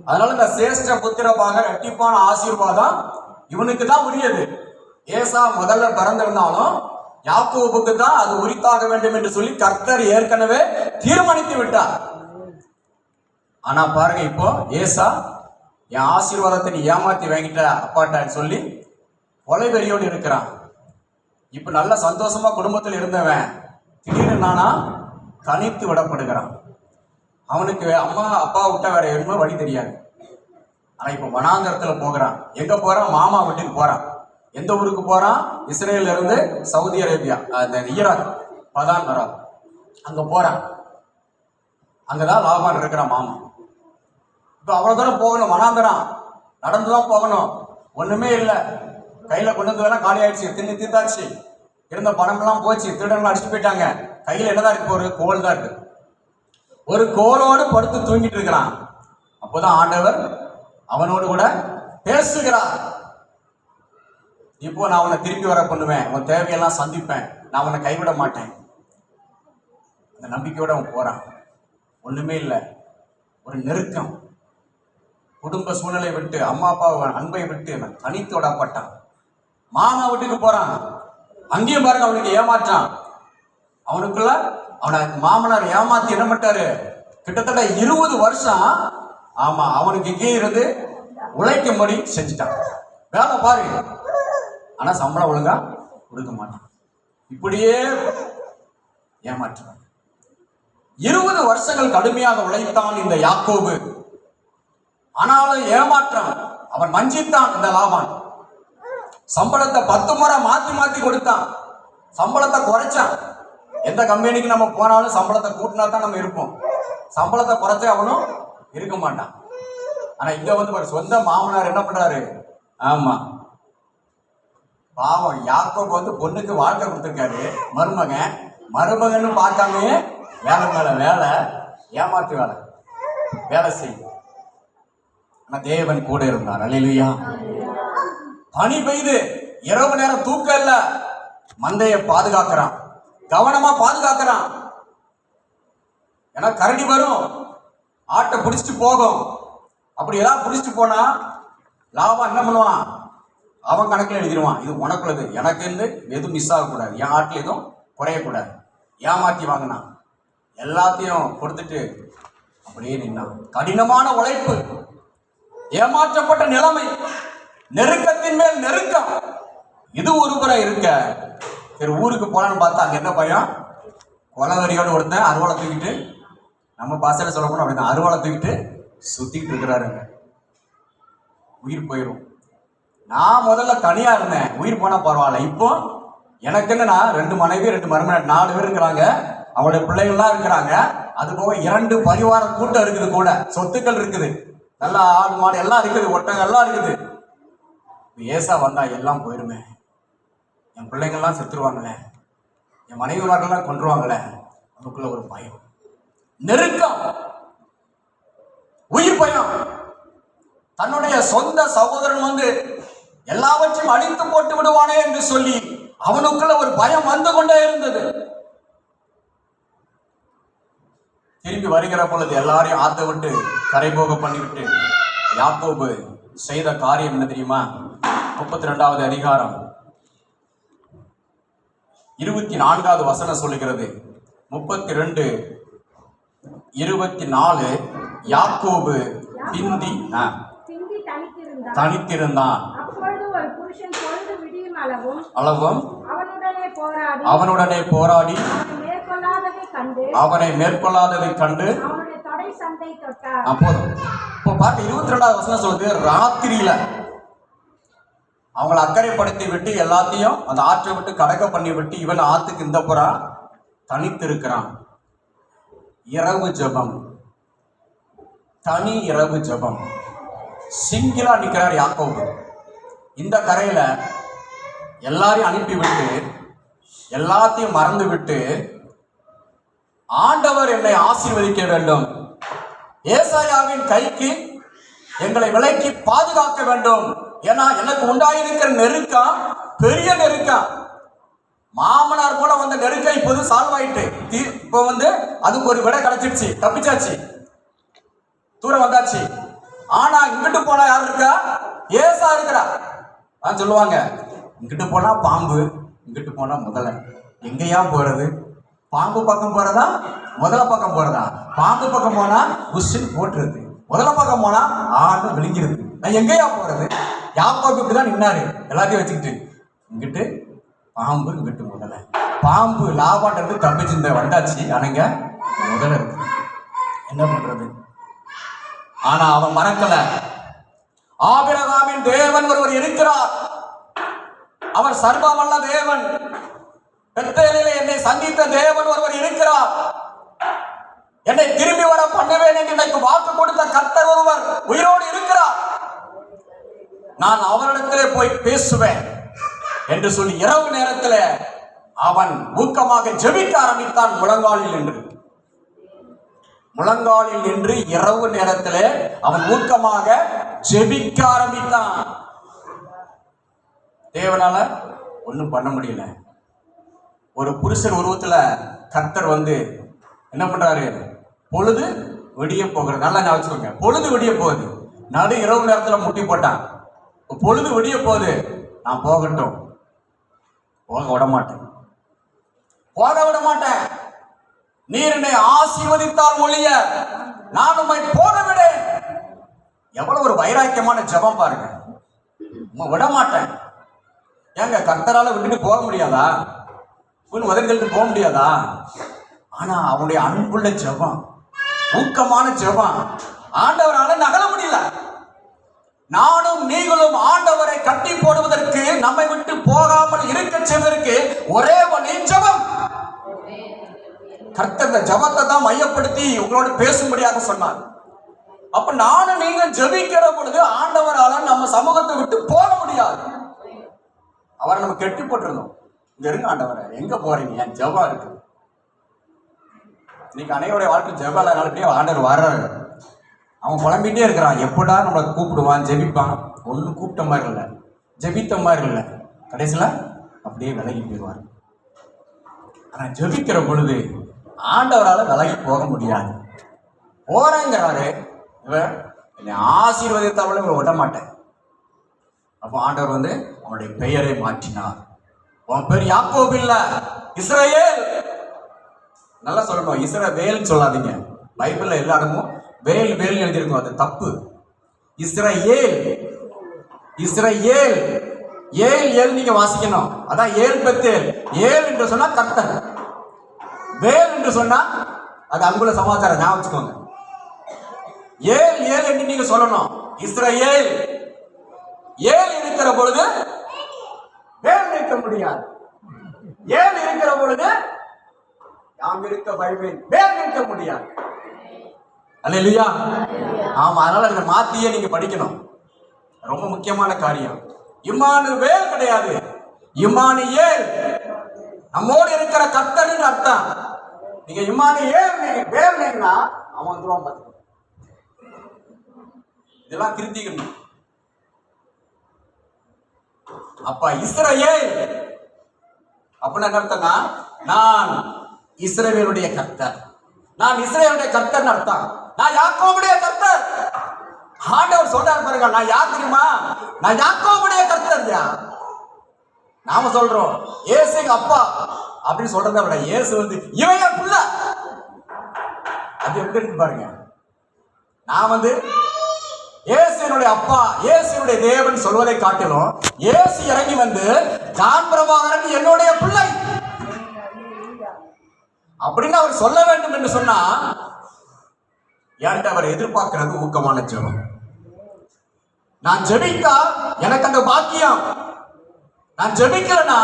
அதனால இந்த சேஷ்ட புத்திரமாக இரட்டிப்பான ஆசீர்வாதம் இவனுக்கு தான் உரியது. ஏசா முதல்ல பிறந்திருந்தாலும் யாக்கோபுக்கு தான் அது உரித்தாக வேண்டும் என்று சொல்லி கர்த்தர் ஏற்கனவே தீர்மானித்து விட்டார். ஆனா பாருங்க, இப்போ ஏசா என் ஆசீர்வாதத்தை நீ ஏமாத்தி வாங்கிட்ட அப்பாட்டான்னு சொல்லி கொலை வெறியோடு இருக்கிறான். இப்ப நல்ல சந்தோஷமா குடும்பத்தில் இருந்தவன் திடீர்னு நானா தனித்து விடப்படுகிறான். அவனுக்கு அம்மா அப்பா விட்டா வேற எதுவுமே வழி தெரியாது. ஆனா இப்ப வனாந்தரத்துல போகிறான். எங்க போறான்? மாமா வீட்டுக்கு போறான். எந்த ஊருக்கு போறான்? இஸ்ரேல்ல இருந்து சவுதி அரேபியா, அந்த ஈராக் பதான் வரான், அங்க போறான். அங்கதான் லாபான் இருக்கிறான் மாமா. இப்ப அவ்வளவு தூரம் போகணும், வனாந்தரம் நடந்துதான் போகணும். ஒண்ணுமே இல்லை, கையில கொண்டு வந்ததெல்லாம் காலி ஆயிடுச்சு, தின்னு தீர்த்தாச்சு, இருந்த பணம் எல்லாம் போச்சு, திருடங்களாம் அடிச்சுட்டு போயிட்டாங்க. கையில என்னதான் இருக்கு? ஒரு கோல் தான் இருக்கு. ஒரு கோலோடு படுத்து தூங்கிட்டு இருக்கிறான். அப்போதான் ஆண்டவர் அவனோடு கூட பேசுகிறார். இப்போ நான் அவனை திருப்பி வர பண்ணுவேன், அவன் தேவையெல்லாம் சந்திப்பேன், நான் அவனை கைவிட மாட்டேன். அந்த நம்பிக்கையோட அவன் போறான். ஒண்ணுமே இல்லை, ஒரு நெருக்கம், குடும்ப சூழ்நிலை விட்டு, அம்மா அப்பா அன்பை விட்டு தனித்து விடப்பட்டான். மாமா வீட்டுக்கு போறான். அங்கேயும் பாருங்க அவனுக்கு ஏமாற்றான். அவனுக்குள்ள அவனை மாமனார் ஏமாத்தி என்ன பண்ணிட்டாரு? கிட்டத்தட்ட 20 வருஷம் ஆமா அவனுக்கு இங்கே இருந்து உழைக்கும்படி செஞ்சுட்டான். வேலை பாரு, ஆனா சம்பளம் ஒழுங்கா கொடுக்க மாட்டான். இப்படியே ஏமாற்றான். 20 வருஷங்கள் கடுமையாக உழைத்தான் இந்த யாக்கோபு. ஆனாலும் ஏமாற்றம். அவன் வஞ்சித்தான் இந்த லாபான். சம்பளத்தை 10 முறை மாத்தி மாத்தி கொடுத்தான், சம்பளத்தை குறைச்சான். எந்த கம்பெனிக்கு நம்ம போனாலும் சம்பளத்தை கூட்டினா தான் நம்ம இருப்போம், சம்பளத்தை குறைச்சா அவனும் இருக்க மாட்டான். ஆனா இங்க வந்து சொந்த மாமனார் என்ன பண்றாரு? ஆமா, பாவம் யாக்கோபு வந்து பொண்ணுக்கு வாழ்க்கை கொடுத்துருக்காரு. மருமகன்னு பார்க்காம வேலை மேல வேலை, ஏமாத்து வேலை, வேலை செய்யும். ஆனா தேவன் கூட இருந்தார். அல்லேலூயா. பனி பெய்து, இரவு நேரம் தூக்கம் இல்ல, மந்தைய பாதுகாக்கிறான், கவனமா பாதுகாக்கிறான். ஏன்னா கரடி வரும், ஆட்டை பிடிச்சிட்டு போகும். அப்படி ஏதாவது பிடிச்சிட்டு போனா லாபம் என்ன பண்ணுவான்? அவன் கணக்கில் எழுதிடுவான், இது உனக்குள்ளது, எனக்கு இருந்து எதுவும் மிஸ் ஆகக்கூடாது, என் ஆட்டில் எதுவும் குறையக்கூடாது. ஏமாத்தி வாங்கினான், எல்லாத்தையும் கொடுத்துட்டு அப்படியே நின்னான். கடினமான உழைப்பு, ஏமாற்றப்பட்ட நிலைமை, நெருக்கத்தின் மேல் நெருக்கம். இது ஒருபுறம் இருக்க, சரி ஊருக்கு போலான்னு பார்த்தா அங்க என்ன பையன்? கொலவரியோடு ஒருத்தன் அருவாளை தூக்கிட்டு, நம்ம பாசையில சொல்ல போனோம் அப்படின்னா அருவாளை தூக்கிட்டு சுத்திக்கிட்டு இருக்கிறாருங்க. உயிர் போயிடும். நான் முதல்ல தனியா இருந்தேன், உயிர் போனா பரவாயில்ல. இப்போ எனக்கு என்னன்னா 2 மனைவி 2 மருமகன் 4 பேர் இருக்கிறாங்க, அவங்களுடைய பிள்ளைகள்லாம் இருக்கிறாங்க. அது போக 2 பரிவார கூட்டம் இருக்குது, கூட சொத்துக்கள் இருக்குது, நல்லா ஆடு மாடு எல்லாம் இருக்குது, ஒட்டகம் எல்லாம் இருக்குது. ஏசா வந்தா எல்லாம் போயிருமே, என் பிள்ளைங்கள்லாம் செத்துருவாங்களே, என் மனைவிமார்கள்லாம் கொன்றுவாங்களே. நமக்குள்ள ஒரு பயம், நெருக்கம், உயிர் பயம். தன்னுடைய சொந்த சகோதரன் வந்து எல்லாவற்றையும் அழித்து போட்டு விடுவானே என்று சொல்லி அவனுக்குள்ள ஒரு பயம் வந்து கொண்டே இருந்தது. திரும்பி வருகிற பொழுது எல்லாரையும் ஆத்த விட்டு கரை போக பண்ணிவிட்டு யாக்கோபு செய்த காரியம் என்ன தெரியுமா? 32வது அதிகாரம் 24வது வசனம் சொல்லுகிறது. 32:24 யாக்கோபு பிந்தி தனித்திருந்தான். அளவும் அவனுடனே போராடி அவனை மேற்கொள்ளாததை கண்டு அப்போதும். இப்போ பார்த்து 22வது வசனம் சொல்லுது, ராத்திரியில அவங்களை அக்கறைப்படுத்தி விட்டு எல்லாத்தையும் அந்த ஆற்றை விட்டு கடக்க பண்ணி விட்டு இவன் ஆத்துக்கு இந்த புறா தனித்து இருக்கிறான். இரவு ஜெபம், தனி இரவு ஜெபம், சிங்கிளா நிற்கிறார் யாக்கோபு. இந்த கரையில எல்லாரையும் அனுப்பிவிட்டு எல்லாத்தையும் மறந்து விட்டு ஆண்டவர் என்னை ஆசீர்வதிக்க வேண்டும், ஏசாயாவின் கைக்கு எங்களை விலைக்கு பாதுகாக்க வேண்டும். ஏன்னா எனக்கு உண்டாயிருக்கிற நெருக்கம் பெரிய நெருக்கம். மாமனார் போல வந்த நெருக்கம் இப்போது சால்வ் ஆயிட்டு, இப்போ வந்து அதுக்கு ஒரு விடை கிடைச்சிருச்சு, தப்பிச்சாச்சு, தூரம் வந்தாச்சு. ஆனா இங்கிட்டு போனா யார் இருக்கா? ஏசா இருக்கிறா. சொல்லுவாங்க, இங்கிட்டு போனா பாம்பு, இங்கிட்டு போனா முதலை. எங்கேயா போறது? பாம்பு பக்கம் போறதா முதல பக்கம் போறதா? பாம்பு பக்கம் போனா புஷ்ஷுன்னு போட்டுருது, முதல பக்கம் போனா ஆண்டு விழுங்கிருது. நான் எங்கேயா போறது? யாக்கோபு இப்படிதான் நின்னாரு எல்லாத்தையும் வச்சுக்கிட்டு. இங்கிட்டு பாம்பு, இங்கிட்டு முதல. பாம்பு லாபாட்டு தப்பிச்சு இந்த வந்தாச்சு, ஆனங்க முதல இருக்கு, என்ன பண்றது? ஆனா அவன் மறக்கல. ஆபிரகாமின் தேவன் ஒருவர் இருக்கிறார். அவர் சர்வவல்ல தேவன். பெத்தேலிலே என்னை சந்தித்த தேவன் ஒருவர் இருக்கிறார். என்னை திரும்பி வர பண்ணுவேன் என்று எனக்கு வாக்கு கொடுத்த கர்த்தர் ஒருவர் உயிரோடு இருக்கிறார். நான் அவரிடத்திலே போய் பேசுவேன் என்று சொல்லி இரவு நேரத்தில் அவன் ஊக்கமாக ஜெபிக்க ஆரம்பித்தான். முழங்காலில் நின்று இரவு நேரத்தில் அவன் ஊக்கமாக ஜெபிக்க ஆரம்பித்தான். தேவனால ஒன்றும் பண்ண முடியல. ஒரு புருஷன் உருவத்துல கர்த்தர் வந்து என்ன பண்றாரு? பொழுது விடிய போகிறது. நல்லா ஞாபகம், பொழுது விடிய போகுது. நடு இரவு நேரத்தில் முட்டி போட்டான். பொழுது விடிய போகுது, நான் போகட்டும். போக விட மாட்டேன். நீர் என்னை ஆசீர்வதித்தால் ஒழிய நான் உம்மை போக விடேன். எவ்வளவு ஒரு வைராக்கியமான ஜெபம் பாருங்க. விட மாட்டேன். ஏங்க கர்த்தரால விட்டுட்டு போக முடியாதா? உதவிகளுக்கு போக முடியாதா? ஆனா அவனுடைய அன்புள்ள ஜெபம், ஊக்கமான ஜெபம் ஆண்டவரால நகல முடியல. நானும் நீங்களும் ஆண்டவரை கட்டி போடுவதற்கு, நம்மை விட்டு போகாமல் இருக்க செய்வதற்கு ஒரே வழி ஜெபம். கர்த்தர் ஜெபத்தை தான் மையப்படுத்தி உங்களோடு பேசும்படியாக சொன்னார். அப்ப நானும் நீங்க ஜெபிக்கிற பொழுது ஆண்டவரால நம்ம சமூகத்தை விட்டு போக முடியாது. அவரை நம்ம கெட்டி போட்டிருந்தோம். இங்க இருங்க ஆண்டவரை, எங்க போறீங்க? என் ஜெபம் இருக்கு. இன்னைக்கு அனைவருடைய வாழ்க்கை ஜெபம் இல்லைனாலே ஆண்டவர் வர்றாரு. அவன் புலம்பிட்டே இருக்கிறான். எப்படா நம்மளை கூப்பிடுவான், ஜெபிப்பான். ஒன்றும் கூப்பிட்ட மாதிரி இல்லை, ஜெபித்த மாதிரி இல்லை. கடைசியில் அப்படியே விலகி போயிடுவார். ஆனால் ஜெபிக்கிற பொழுது ஆண்டவரால் விலகி போக முடியாது. போறேங்கிறாரு. இவன் என்னை ஆசீர்வதித்தாலும் இவன் விட மாட்டேன். அப்போ ஆண்டவர் வந்து அவனுடைய பெயரை மாற்றினார். உன் பேர் யாக்கோபு இல்ல, இஸ்ரவேல். நல்லா சொல்லணும், இஸ்ரவேல் சொல்லாதீங்க. பைபிள்ல எல்லாருமே வேல் வேல் எழுதிருக்கும், அது தப்பு. இஸ்ரவேல், இஸ்ரவேல், ஏல் ஏல் நீங்க வாசிக்கணும். அதான் ஏல் பெத்தேல். ஏல் என்று சொன்னா கர்த்தர், வேல் என்று சொன்னா அது அங்குள்ள சமாச்சாரம். ஞாபகம் வச்சுக்கோங்க. ஏல் ஏல் என்று நீங்க சொல்லணும். இஸ்ரவேல். ஏல் இருக்கிற பொழுது வேல் நிற்க முடியாது. ஏல் இருக்கிற பொழுது யாம் இருக்க பைபிள் வேல் நிற்க முடியாது. அல்லேலூயா. ஆமா, அதனால இதை மாத்தியே நீங்க படிக்கணும். ரொம்ப முக்கியமான காரியம். இம்மானுவேல் கிடையாது, இம்மானுவேல். நம்மோடு இருக்கிற கர்த்தர்னு அர்த்தம். நீங்க இம்மானுவேல் வேல்னா அவன் வந்துருவான் பார்த்துக்கோ. இதெல்லாம் திருத்திக்கணும். அப்ப இஸ்ரவேல் அப்படின்னு என்ன அர்த்தம்னா, நான் இஸ்ரவேலுடைய கர்த்தர். நான் இஸ்ரவேலுடைய கர்த்தர் அர்த்தம். நான் யாக்கோபுடைய கர்த்தர். ஆண்டவர் சொல்றாரு பாருங்க, நான் யார் தெரியுமா? நான் யாக்கோபுடைய கர்த்தர். நாம சொல்றோம் இயேசுக்கு அப்பா அப்படின்னு சொல்றதை விட இயேசு வந்து இவன் என் புள்ள. அது எப்படி இருக்கு பாருங்க. நான் வந்து இயேசுனுடைய அப்பா, இயேசுனுடைய தேவன் சொல்வதை காட்டிலும் இயேசு இறங்கி வந்து ஜான் பிரபாகரன் என்னுடைய பிள்ளை அப்படின்னு அவர் சொல்ல வேண்டும் என்று சொன்னா, என்கிட்ட அவர் எதிர்பார்க்கிறது ஊக்கமான ஜெபம். நான் ஜெபித்தா எனக்கு அந்த பாக்கியம், நான் ஜெபிக்கலனா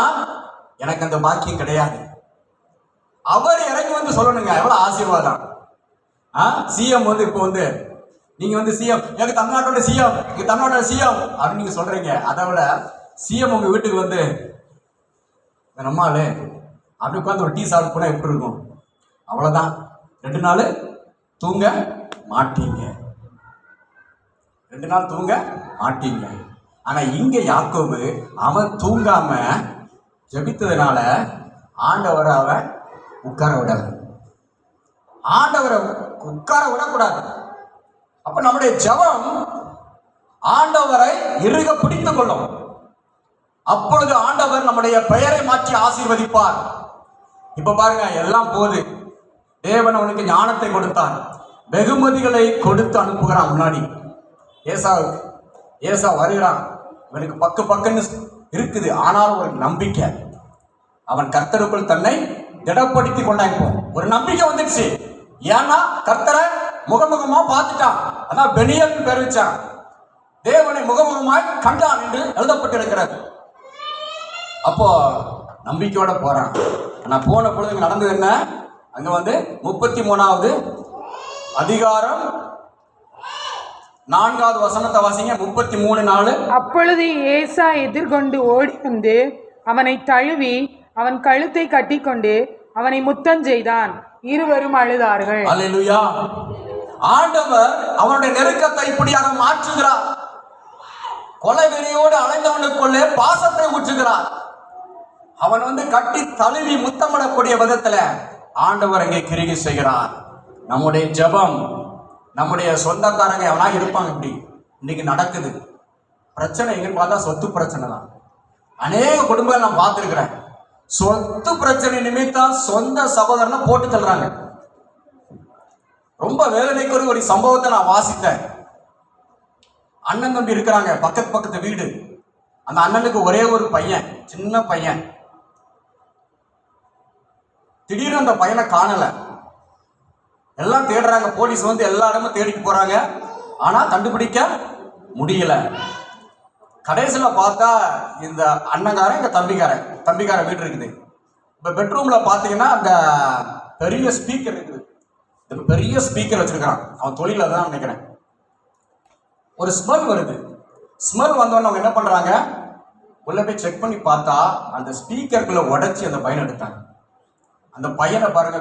எனக்கு அந்த பாக்கியம் கிடையாது. அவர் இறங்கி வந்து சொல்லணுங்க, எவ்வளவு ஆசீர்வாதம். சிஎம் வந்து இப்போ வந்து நீங்க வந்து சிஎம், எனக்கு தமிழ்நாட்டோட சிஎம், தமிழ்நாட்டோட சிஎம் அப்படின்னு நீங்க சொல்றீங்க. அதை விட சிஎம் உங்க வீட்டுக்கு வந்து நம்மாலே அப்படி உட்காந்து ஒரு டீ சாப்பிட்டு போனா எப்படி இருக்கும்? அவ்வளவுதான். 2 நாள் தூங்க மாட்டீங்க, 2 நாள் தூங்க மாட்டீங்க. ஆனா இங்க யாக்கோபு அவன் தூங்காம ஜெபித்ததுனால ஆண்டவரை அவன் உட்கார விடல. ஆண்டவரை உட்கார விடக்கூடாது. அப்ப நம்முடைய ஜெபம் ஆண்டவரை இறுக பிடித்துக் கொள்ளும். அப்பொழுது ஆண்டவர் நம்முடைய பெயரை மாற்றி ஆசீர்வதிப்பார். இப்ப பாருங்க, எல்லாம் போது. தேவன் அவனுக்கு ஞானத்தை கொடுத்தார், வெகுமதிகளை கொடுத்து அனுப்புகிறான். முன்னாடி ஏசா வருகிறான். இவனுக்கு பக்குன்னு இருக்குது, ஆனால் ஒரு நம்பிக்கை. அவன் கர்த்தருக்குள் தன்னை திடப்படுத்தி கொண்டான். ஒரு நம்பிக்கை வந்துடுச்சு. ஏன்னா கர்த்தரை முகமுகமா பார்த்துட்டான். அதான் பெனியல் பேர் வச்சான். தேவனை முகமுகமாய் கண்டான் என்று எழுதப்பட்டிருக்கிறது. அப்போ நம்பிக்கையோட போறான். ஆனா போன பொழுது நடந்தது என்ன? அங்க 33வது அதிகாரம் 4வது வசனத்தை வாசிங்க. 33:4. அப்பொழுது ஏசா எதிர்கொண்டு ஓடி வந்து அவனை தழுவி அவன் கழுத்தை கட்டிக்கொண்டு அவனை முத்தம் செய்தான். இருவரும் அழுதார்கள். அல்லேலூயா. ஆண்டவர் அவனுடைய நெருக்கத்தை இப்படியாக மாற்றுகிறார். கொலைவெறியோடு அலைந்தவனுக்குள்ளே பாசத்தை ஊற்றுகிறார். அவன் கட்டி தழுவி முத்தமிடக்கூடிய விதத்துல ஆண்டவர் அங்கே கிரியை செய்கிறார். நம்முடைய ஜெபம், நம்முடைய சொந்தக்காரங்க எவனா இருப்பாங்க. இப்படி இன்னைக்கு நடக்குது பிரச்சனை எங்கன்னு பார்த்தா சொத்து பிரச்சனை தான். அநேக குடும்பங்கள் நான் பார்த்துருக்கிறேன். சொத்து பிரச்சனை நிமித்தம் சொந்த சகோதரனை போட்டு தள்ளுறாங்க. ரொம்ப வேதனைக்குரிய ஒரு சம்பவத்தை நான் வாசித்தேன். அண்ணன் தம்பி இருக்கிறாங்க, பக்கத்து வீடு. அந்த அண்ணனுக்கு ஒரே ஒரு பையன், சின்ன பையன். திடீர்னு அந்த பையனை காணல. எல்லாம் தேடுறாங்க. போலீஸ் எல்லா இடமும் தேடிட்டு போறாங்க. ஆனா கண்டுபிடிக்க முடியல. கடைசியில பார்த்தா இந்த அண்ணங்காரன் இந்த தம்பிக்கார வீடு இருக்குது. இப்ப பெட்ரூம்ல பாத்தீங்கன்னா அந்த பெரிய ஸ்பீக்கர் இருக்குது. பெரிய ஸ்பீக்கர் வச்சிருக்கான். அவன் தொழில தான் நினைக்கிறேன். ஒரு ஸ்மெல் வருது. ஸ்மெல் வந்தோன்னு அவங்க என்ன பண்றாங்க, உள்ள போய் செக் பண்ணி பார்த்தா அந்த ஸ்பீக்கருக்குள்ள உடைச்சி அந்த பையனை எடுத்தாங்க. அந்த பையனை பாருங்க,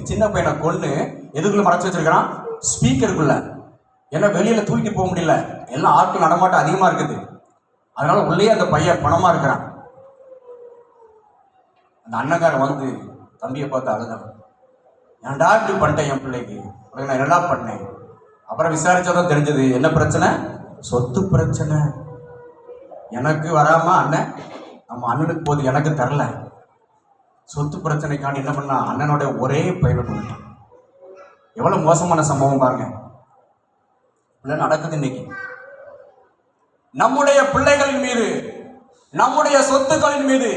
சின்ன பையனை எதுக்குள்ள மறைச்சு வச்சிருக்கான்? ஸ்பீக்கருக்குள்ள. ஏன்னா வெளியில தூக்கிட்டு போக முடியல, எல்லாம் ஆட்கள் நடமாட்டம் அதிகமா இருக்குது. அதனால உள்ளே அந்த பையன் பணமா இருக்கிறான். அந்த அண்ணங்காரன் தம்பியை பார்த்து அழுதான். ஏன்டா இப்படி பண்ணிட்டேன் என் பிள்ளைக்கு, நான் என்னடா பண்ணேன்? அப்புறம் விசாரிச்சாதான் தெரிஞ்சது என்ன பிரச்சனை? சொத்து பிரச்சனை. எனக்கு வராம அண்ணன் நம்ம அண்ணனுக்கு போது எனக்கு தரல. சொத்து பிரச்சனைக்காண்டி என்ன பண்ணா, அண்ணனோட ஒரே பையனை பண்ணிட்டான். எவ்வளவு மோசமான சம்பவம் பாருங்க. நடக்குது இன்னைக்கு. நம்முடைய பிள்ளைகளின் மீது, நம்முடைய சொத்துக்களின் மீது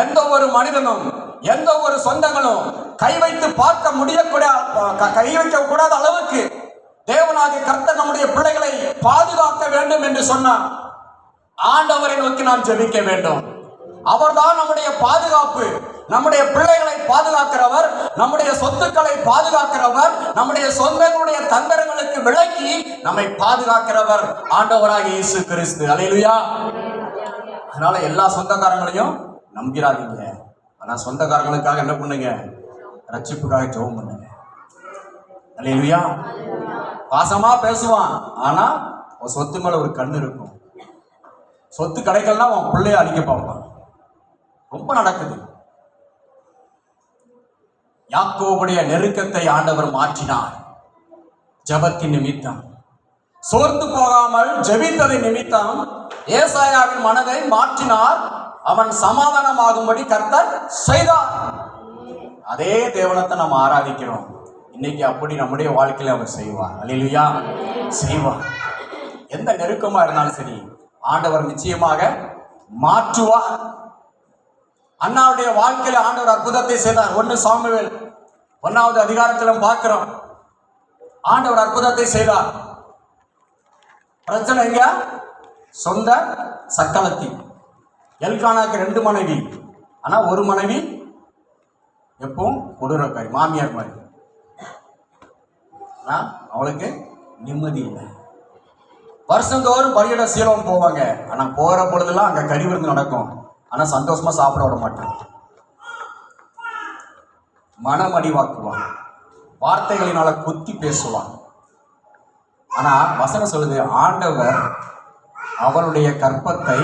எந்த ஒரு மனிதனும், எந்த ஒரு சொந்தங்களும் கை வைத்து பார்க்க கை வைக்க கூடாத அளவுக்கு தேவனாகிய கர்த்தர் நம்முடைய பிள்ளைகளை பாதுகாக்க வேண்டும் என்று சொன்னார். ஆண்டவரை நோக்கி நாம் ஜெபிக்க வேண்டும். அவர்தான் நம்முடைய பாதுகாப்பு. நம்முடைய பிள்ளைகளை பாதுகாக்கிறவர், நம்முடைய சொத்துக்களை பாதுகாக்கிறவர், நம்முடைய சொந்தங்களுடைய தந்திரங்களுக்கு விலக்கி நம்மை பாதுகாக்கிறவர் ஆண்டவராகிய இயேசு கிறிஸ்து. அல்லேலூயா. அதனால எல்லா சொந்தக்காரங்களையும் நம்பிராதீங்க. ஆனா சொந்தக்காரங்களுக்காக என்ன பண்ணுங்க, ரட்சிப்புக்காக ஜெபம் பண்ணுங்க. அல்லேலூயா. பாசமா பேசுவான், ஆனா சொத்து மேல ஒரு கண்ணு இருக்கும். சொத்து கிடைக்கலன்னா அவன் பிள்ளைய அழிக்க பார்ப்பான். ரொம்ப நடக்குது. யாக்கோபுடைய நெருக்கத்தை ஆண்டவர் மாற்றினார். ஜெபத்தின் நிமித்தம் சோர்ந்து போகாமல் ஜெபித்ததின் நிமித்தம் ஏசாயாவின் மனதை மாற்றினார். அவன் சமாதானமாகும்படி கர்த்தர் செய்தார். அதே தேவனத்தை நம்ம ஆராதிக்கிறோம் இன்னைக்கு. அப்படி நம்முடைய வாழ்க்கையில அவர் செய்வார். அல்லேலூயா. செய்வார். எந்த நெருக்கமா இருந்தாலும் சரி ஆண்டவர் நிச்சயமாக மாற்றுவார். அண்ணாவுடைய வாழ்க்கையில ஆண்டவர் அற்புதத்தை செய்தார். 1 சாமுவேல் 1வது அதிகாரத்திலும் பார்க்கிறோம். ஆண்டவர் அற்புதத்தை செய்தார். பிரச்சனை எங்க? சொந்த சக்களத்தி. எல்கானாக்கு 2 மனைவி. ஆனா ஒரு மனைவி எப்பவும் கொடூரக்காரி, மாமியார் மாதிரி. அவளுக்கு நிம்மதி இல்லை. வருஷந்தோறும் பலியிட சீலம் போவாங்க. ஆனா போற பொழுதெல்லாம் அங்க கறி விருந்து நடக்கும். ஆனா சந்தோஷமா சாப்பிட விட மாட்டாங்க. மனமடிவாக்குவான், வார்த்தைகளினால குத்தி பேசுவான். ஆனா வசனம் சொல்லுது, ஆண்டவர் அவளுடைய கற்பத்தை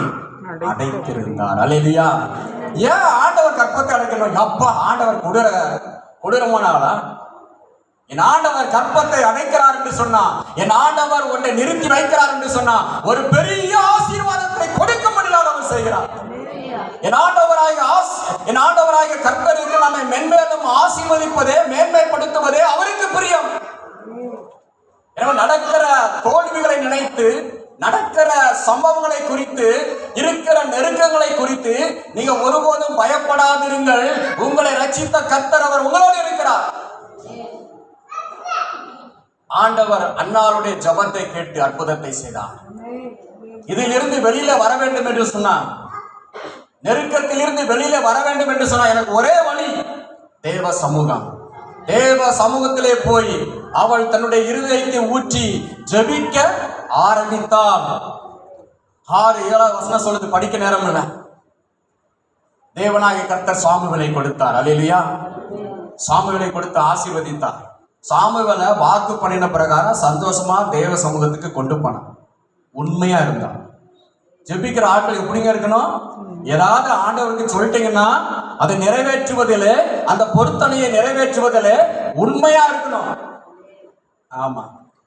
அடைத்திருந்தார். அல்லேலூயா. ஏன் ஆண்டவர் கற்பத்தை அடைக்கணும்? அப்பா ஆண்டவர் கொடூரமானாளா? என் ஆண்டவர் கற்பத்தை அடைக்கிறார் என்று சொன்னா, என் ஆண்டவர் ஒன்றை நிறுத்தி வைக்கிறார் என்று சொன்னா, ஒரு பெரிய ஆசீர்வாதத்தை கொடுக்கும்படியாக அவர் செய்கிறார். என் ஆண்டவராகிய கர்த்தருக்கு நம்மை மென்மேலும் ஆசீர்வதிப்பதே, மேன்மைப்படுத்துவதே அவருக்கு பிரியம். எனவே நடக்கிற தோல்விகளை நினைத்து, நடக்கிற சம்பவங்களை குறித்து, இருக்கிற நெருக்கங்களை குறித்து நீங்க ஒருபோதும் பயப்படாதிருங்கள். உங்களை ரட்சித்த கர்த்தர் அவர் உங்களோடு இருக்கிறார். ஆண்டவர் அன்னாருடைய ஜெபத்தை கேட்டு அற்புதத்தை செய்தார். இதிலிருந்து வெளியில வர வேண்டும் என்று சொன்னான். நெருக்கத்திலிருந்து வெளியில வர வேண்டும் என்று சொன்னா எனக்கு ஒரே வழி தேவ சமூகம். தேவ சமூகத்திலே போய் அவள் தன்னுடைய இருதயத்தை ஊற்றி ஜெபிக்க ஆரம்பித்தாள். 6-7 வசனம் சொல்லுது, படிக்க நேரம் இல்லை. தேவனாகிய கர்த்தர் சாமுவேலை கொடுத்தார். அல்லேலூயா. சாமுவேலை கொடுத்து ஆசீர்வதித்தார். சாமுவேலை வாக்கு பண்ணின பிரகாரம் சந்தோஷமா தேவ சமூகத்துக்கு கொண்டு போனான். உண்மையா இருந்தான். ஜெபிக்கிற ஆட்கள் எப்படிங்க இருக்கணும்? ஏதாவது ஆண்டவருக்கு சொல்லிட்டீங்கன்னா அதை நிறைவேற்றுவதில், அந்த பொருத்தனையை நிறைவேற்றுவதில் உண்மையா இருக்கணும். ஆமா,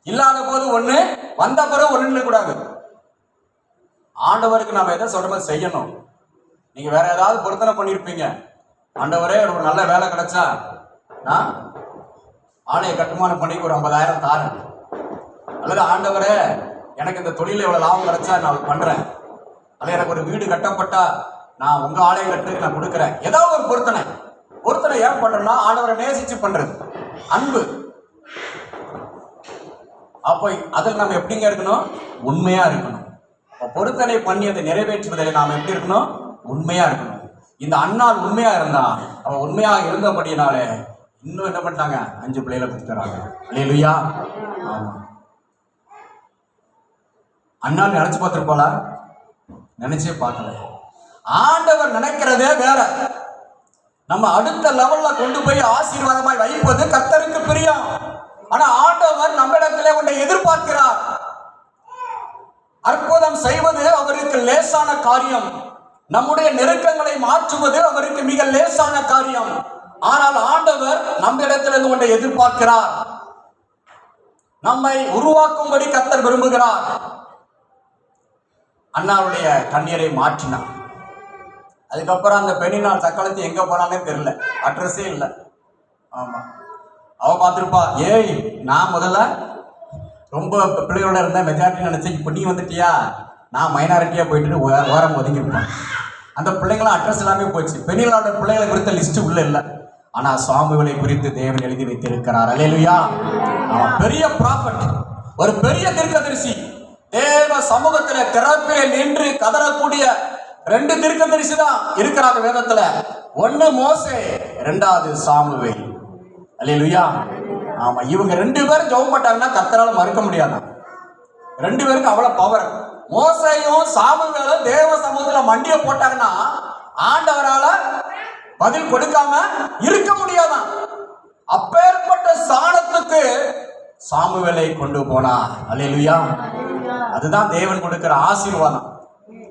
இல்லாத போது ஒண்ணு, வந்த பிறகு ஒண்ணு கூடாது. ஆண்டவருக்கு நாம எதை சொல்ற மாதிரி செய்யணும். நீங்க வேற ஏதாவது பொருத்தனை பண்ணிருப்பீங்க. ஆண்டவரே ஒரு நல்ல வேலை கிடைச்சா நான் ஆலய கட்டுமானம் பண்ணி ஒரு 50,000 தாரேன், அல்லது ஆண்டவரே எனக்கு இந்த தொழில இவ்வளவு லாபம் கிடைச்சா நான் பண்றேன், அல்லது எனக்கு ஒரு வீடு கட்டப்பட்டா நான் உங்க ஆலயம் கட்டுறதுக்கு நான் கொடுக்குறேன். ஏதாவது ஒரு பொருத்தனை ஏன் பண்றேன்னா ஆண்டவரை நேசிச்சு பண்றது, அன்பு. அப்போ அதில் நம்ம எப்படிங்க இருக்கணும்? உண்மையா இருக்கணும். பொருத்தனை பண்ணி அதை நிறைவேற்றுவதில் நாம் எப்படி இருக்கணும்? உண்மையா இருக்கணும். இந்த அண்ணாள் உண்மையா இருந்தா, அவ உண்மையாக இருந்தபடினாலே இன்னும் என்ன பண்ணிட்டாங்க? 5 பிள்ளைகளை பெற்றுறாங்க. அல்லேலூயா. ஆமா, அண்ணாள் நினைச்சு பார்த்திருப்பாளா? நினைச்சே பார்க்கல. ஆண்டவர் நினைக்கிறதே வேற. நம்ம அடுத்த லெவல்ல கொண்டு போய் ஆசீர்வாதமாய் வைப்பது கர்த்தருக்கு பிரியம். ஆனா ஆண்டவர் நம்மிடத்திலே ஒன்றை எதிர்பார்க்கிறார். அற்புதம் செய்வது அவருக்கு லேசான காரியம். நம்முடைய நெருக்கங்களை மாற்றுவது அவருக்கு மிக லேசான காரியம். ஆனால் ஆண்டவர் நம்மிடத்திலிருந்து ஒன்றை எதிர்பார்க்கிறார். நம்மை உருவாக்கும்படி கர்த்தர் விரும்புகிறார். அண்ணாவுடைய கண்ணீரை மாற்றினார். அதுக்கப்புறம் அந்த பெண்ணினால் சக்களத்தை எங்க போனானே தெரியல, அட்ரஸே இல்லை. ஆமா, அவ பார்த்துருப்பா, ஏய் நான் முதல்ல ரொம்ப பிள்ளைகளோட இருந்த மெஜாரிட்டி நினைச்சேன், இப்போ நீ வந்துட்டியா, நான் மைனாரிட்டியா போயிட்டு ஓரம் ஒதுங்கிருப்பேன். அந்த பிள்ளைங்களாம் அட்ரஸ் எல்லாமே போச்சு. பெண்ணிகளோட பிள்ளைகளை குறித்த லிஸ்ட் உள்ள இல்லை. ஆனா சாமுவேலை குறித்து தேவன் எழுதி வைத்திருக்கிறார். அல்லேலூயா. பெரிய ப்ராஃபட், ஒரு பெரிய தீர்க்கதரிசி. தேவ சமூகத்துல திறப்பிலே நின்று கதறக்கூடிய 2 தீர்க்கதரிசி தான் இருக்கிறாங்க வேதத்துல. 1 மோசே, 2வது சாமுவேல். அல்லேலூயா. ஆமா, இவங்க 2 பேரும் ஜெபம் பண்ணாங்கன்னா கர்த்தரால மறுக்க முடியாது. 2 பேருக்கு அவ்வளவு பவர். மோசேயும் சாமுவேலும் தேவ சமூகத்துல மண்டிய போட்டாங்கன்னா ஆண்டவரால பதில் கொடுக்காம இருக்க முடியாதான். அப்பேற்பட்ட ஸ்தானத்துக்கு சாமுவேலை கொண்டு போனார். அல்லேலூயா. அதுதான் தேவன் கொடுக்கிற ஆசீர்வாதம்.